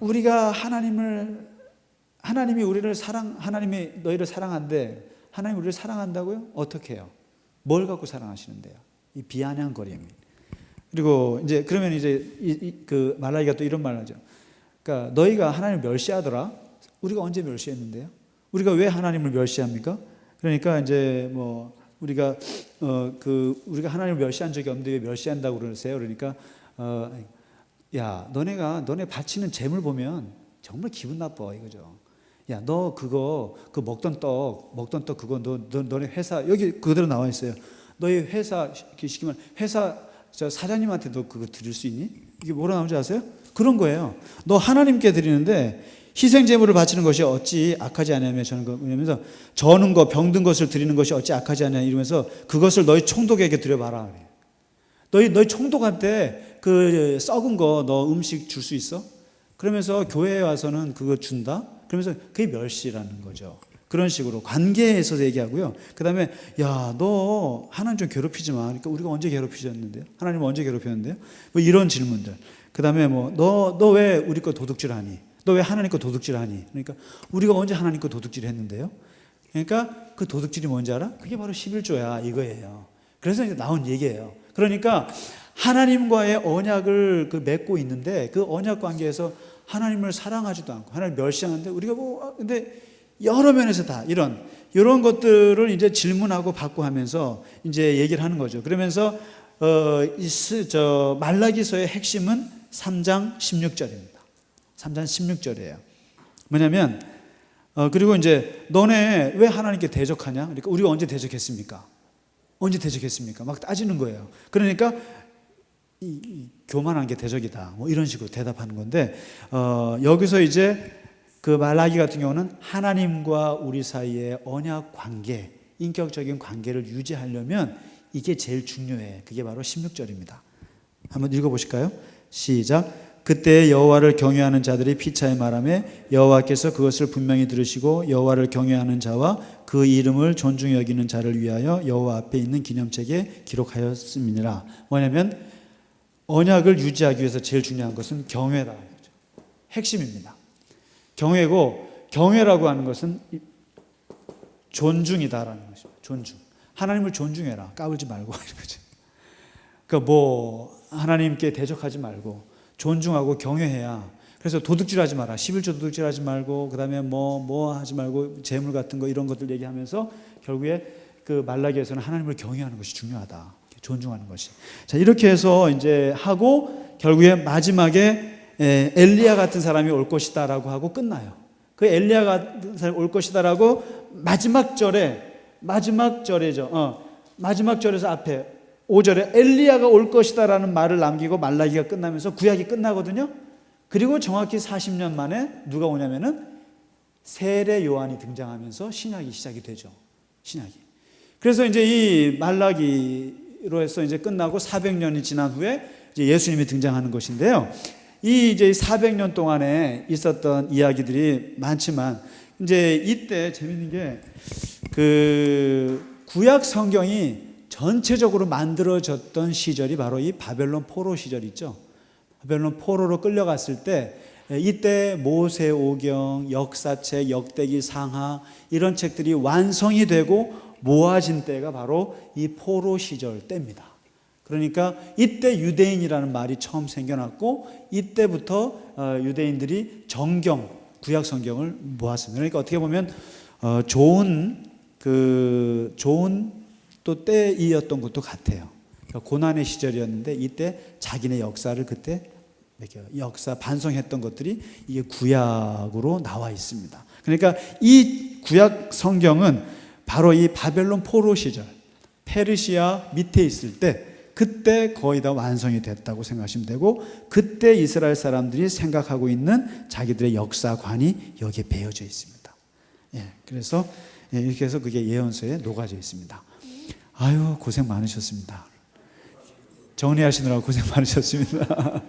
S1: 우리가 하나님이 하나님이 너희를 사랑한대. 하나님 우리를 사랑한다고요? 어떻게 해요? 뭘 갖고 사랑하시는데요? 이 비아냥거림. 그리고 이제 그러면 이제 그 말라기가 또 이런 말을 하죠. 그러니까 너희가 하나님을 멸시하더라. 우리가 언제 멸시했는데요? 우리가 왜 하나님을 멸시합니까? 그러니까 이제 우리가 우리가 하나님을 멸시한 적이 없는데 왜 멸시한다고 그러세요? 그러니까 너네 바치는 재물 보면 정말 기분 나빠 이거죠. 야, 너 먹던 떡 그거 너네 회사 여기 그대로 나와 있어요. 너희 회사 시키면 회사 사장님한테 너 그거 드릴 수 있니? 이게 뭐라 나오는지 아세요? 그런 거예요. 너 하나님께 드리는데 희생 제물을 바치는 것이 어찌 악하지 않냐며 이러면서 저는 거 병든 것을 드리는 것이 어찌 악하지 않냐 이러면서 그것을 너희 총독에게 드려봐라. 너희 총독한테 그 썩은 거 너 음식 줄 수 있어? 그러면서 교회에 와서는 그거 준다? 그러면서 그게 멸시라는 거죠. 그런 식으로 관계에서 얘기하고요. 그 다음에 야, 너 하나님 좀 괴롭히지 마. 그러니까 우리가 언제 괴롭히셨는데요? 하나님 언제 괴롭혔는데요? 뭐 이런 질문들. 그 다음에 뭐 너 왜 우리 거 도둑질하니? 너 왜 하나님 거 도둑질하니? 그러니까 우리가 언제 하나님 거 도둑질했는데요? 그러니까 그 도둑질이 뭔지 알아? 그게 바로 11조야 이거예요. 그래서 이제 나온 얘기예요. 그러니까 하나님과의 언약을 맺고 있는데 그 언약 관계에서 하나님을 사랑하지도 않고 하나님을 멸시하는데 우리가 근데 여러 면에서 다 이런 것들을 이제 질문하고 받고 하면서 이제 얘기를 하는 거죠. 그러면서 말라기서의 핵심은 3장 16절입니다. 3장 16절이에요. 뭐냐면 그리고 이제 너네 왜 하나님께 대적하냐? 그러니까 우리가 언제 대적했습니까? 언제 대적했습니까? 막 따지는 거예요. 그러니까 이 교만한 게 대적이다. 뭐 이런 식으로 대답하는 건데 여기서 이제 그 말라기 같은 경우는 하나님과 우리 사이의 언약 관계, 인격적인 관계를 유지하려면 이게 제일 중요해. 그게 바로 16절입니다. 한번 읽어보실까요? 시작. 그때 여호와를 경외하는 자들이 피차에 말하며 여호와께서 그것을 분명히 들으시고 여호와를 경외하는 자와 그 이름을 존중히 여기는 자를 위하여 여호와 앞에 있는 기념책에 기록하였음이니라. 뭐냐면 언약을 유지하기 위해서 제일 중요한 것은 경외라는 거죠. 핵심입니다. 경외고 경외라고 하는 것은 존중이다라는 것이죠. 존중. 하나님을 존중해라. 까불지 말고 이거죠. 그러니까 뭐 하나님께 대적하지 말고 존중하고 경외해야. 그래서 도둑질하지 마라. 11조 도둑질하지 말고 그다음에 뭐 하지 말고 재물 같은 거 이런 것들 얘기하면서 결국에 그 말라기에서는 하나님을 경외하는 것이 중요하다. 존중하는 것이. 자, 이렇게 해서 이제 하고 결국에 마지막에 엘리야 같은 사람이 올 것이다라고 하고 끝나요. 그 엘리야 같은 사람이 올 것이다라고 마지막 절에죠. 마지막 절에서 앞에 5절에 엘리야가 올 것이다라는 말을 남기고 말라기가 끝나면서 구약이 끝나거든요. 그리고 정확히 40년 만에 누가 오냐면은 세례 요한이 등장하면서 신약이 시작이 되죠. 신약이. 그래서 이제 이 말라기로 해서 이제 끝나고 400년이 지난 후에 이제 예수님이 등장하는 것인데요. 이 이제 400년 동안에 있었던 이야기들이 많지만 이제 이때 재밌는 게 그 구약 성경이 전체적으로 만들어졌던 시절이 바로 이 바벨론 포로 시절 있죠. 바벨론 포로로 끌려갔을 때 이때 모세오경, 역사책, 역대기, 상하 이런 책들이 완성이 되고 모아진 때가 바로 이 포로 시절 때입니다. 그러니까 이때 유대인이라는 말이 처음 생겨났고 이때부터 유대인들이 정경, 구약 성경을 모았습니다. 그러니까 어떻게 보면 좋은 또 때이었던 것도 같아요. 그러니까 고난의 시절이었는데 이때 자기네 역사를 그때 역사 반성했던 것들이 이게 구약으로 나와 있습니다. 그러니까 이 구약 성경은 바로 이 바벨론 포로 시절 페르시아 밑에 있을 때 그때 거의 다 완성이 됐다고 생각하시면 되고 그때 이스라엘 사람들이 생각하고 있는 자기들의 역사관이 여기에 배어져 있습니다. 그래서 이렇게 해서 그게 예언서에 녹아져 있습니다. 아유, 고생 많으셨습니다. 정리하시느라고 고생 많으셨습니다.